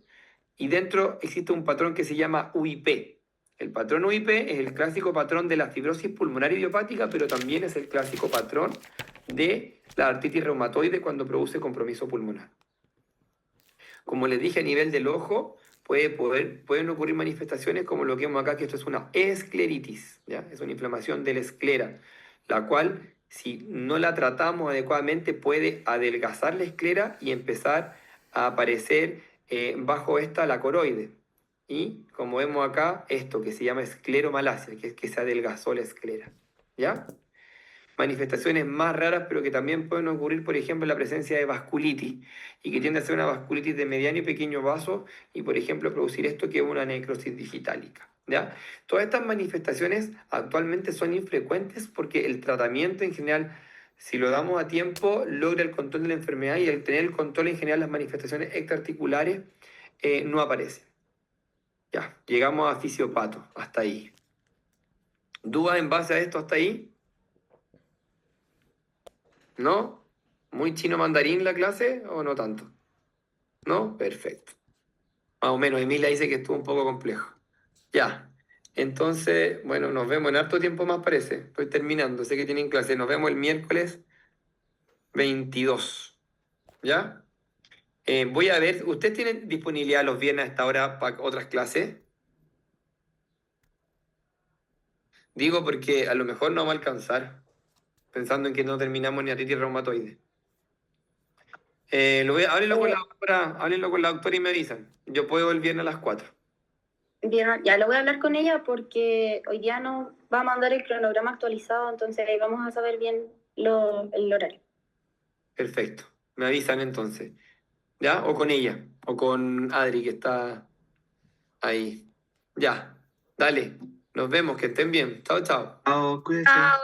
y dentro existe un patrón que se llama UIP. El patrón UIP es el clásico patrón de la fibrosis pulmonar idiopática, pero también es el clásico patrón de la artritis reumatoide cuando produce compromiso pulmonar. Como les dije, a nivel del ojo, pueden ocurrir manifestaciones como lo que vemos acá, que esto es una escleritis, ¿ya? Es una inflamación de la esclera, la cual, si no la tratamos adecuadamente, puede adelgazar la esclera y empezar a aparecer bajo esta la coroide. Y, como vemos acá, esto que se llama escleromalacia, que es que se adelgazó la esclera, ¿ya? Manifestaciones más raras, pero que también pueden ocurrir, por ejemplo, en la presencia de vasculitis, y que tiende a ser una vasculitis de mediano y pequeño vaso, y, por ejemplo, producir esto que es una necrosis digitálica, ¿ya? Todas estas manifestaciones actualmente son infrecuentes porque el tratamiento en general, si lo damos a tiempo, logra el control de la enfermedad, y al tener el control en general las manifestaciones extraarticulares no aparecen. Ya, llegamos a fisiopato, hasta ahí. ¿Dudas en base a esto hasta ahí? ¿No? ¿Muy chino mandarín la clase o no tanto? ¿No? Perfecto. Más o menos, Emilia dice que estuvo un poco complejo. Ya, entonces, bueno, nos vemos en harto tiempo más parece. Estoy terminando, sé que tienen clase. Nos vemos el miércoles 22. ¿Ya? Voy a ver, ¿ustedes tienen disponibilidad los viernes a esta hora para otras clases? Digo porque a lo mejor no va a alcanzar, pensando en que no terminamos ni artritis reumatoide. Háblenlo con la doctora y me avisan. Yo puedo el viernes a las 4. Bien, ya lo voy a hablar con ella porque hoy día nos va a mandar el cronograma actualizado, entonces ahí vamos a saber bien el horario. Perfecto. Me avisan entonces. ¿Ya? O con ella. O con Adri, que está ahí. Ya. Dale. Nos vemos. Que estén bien. Chao, chao. Chao, cuídense. Chao.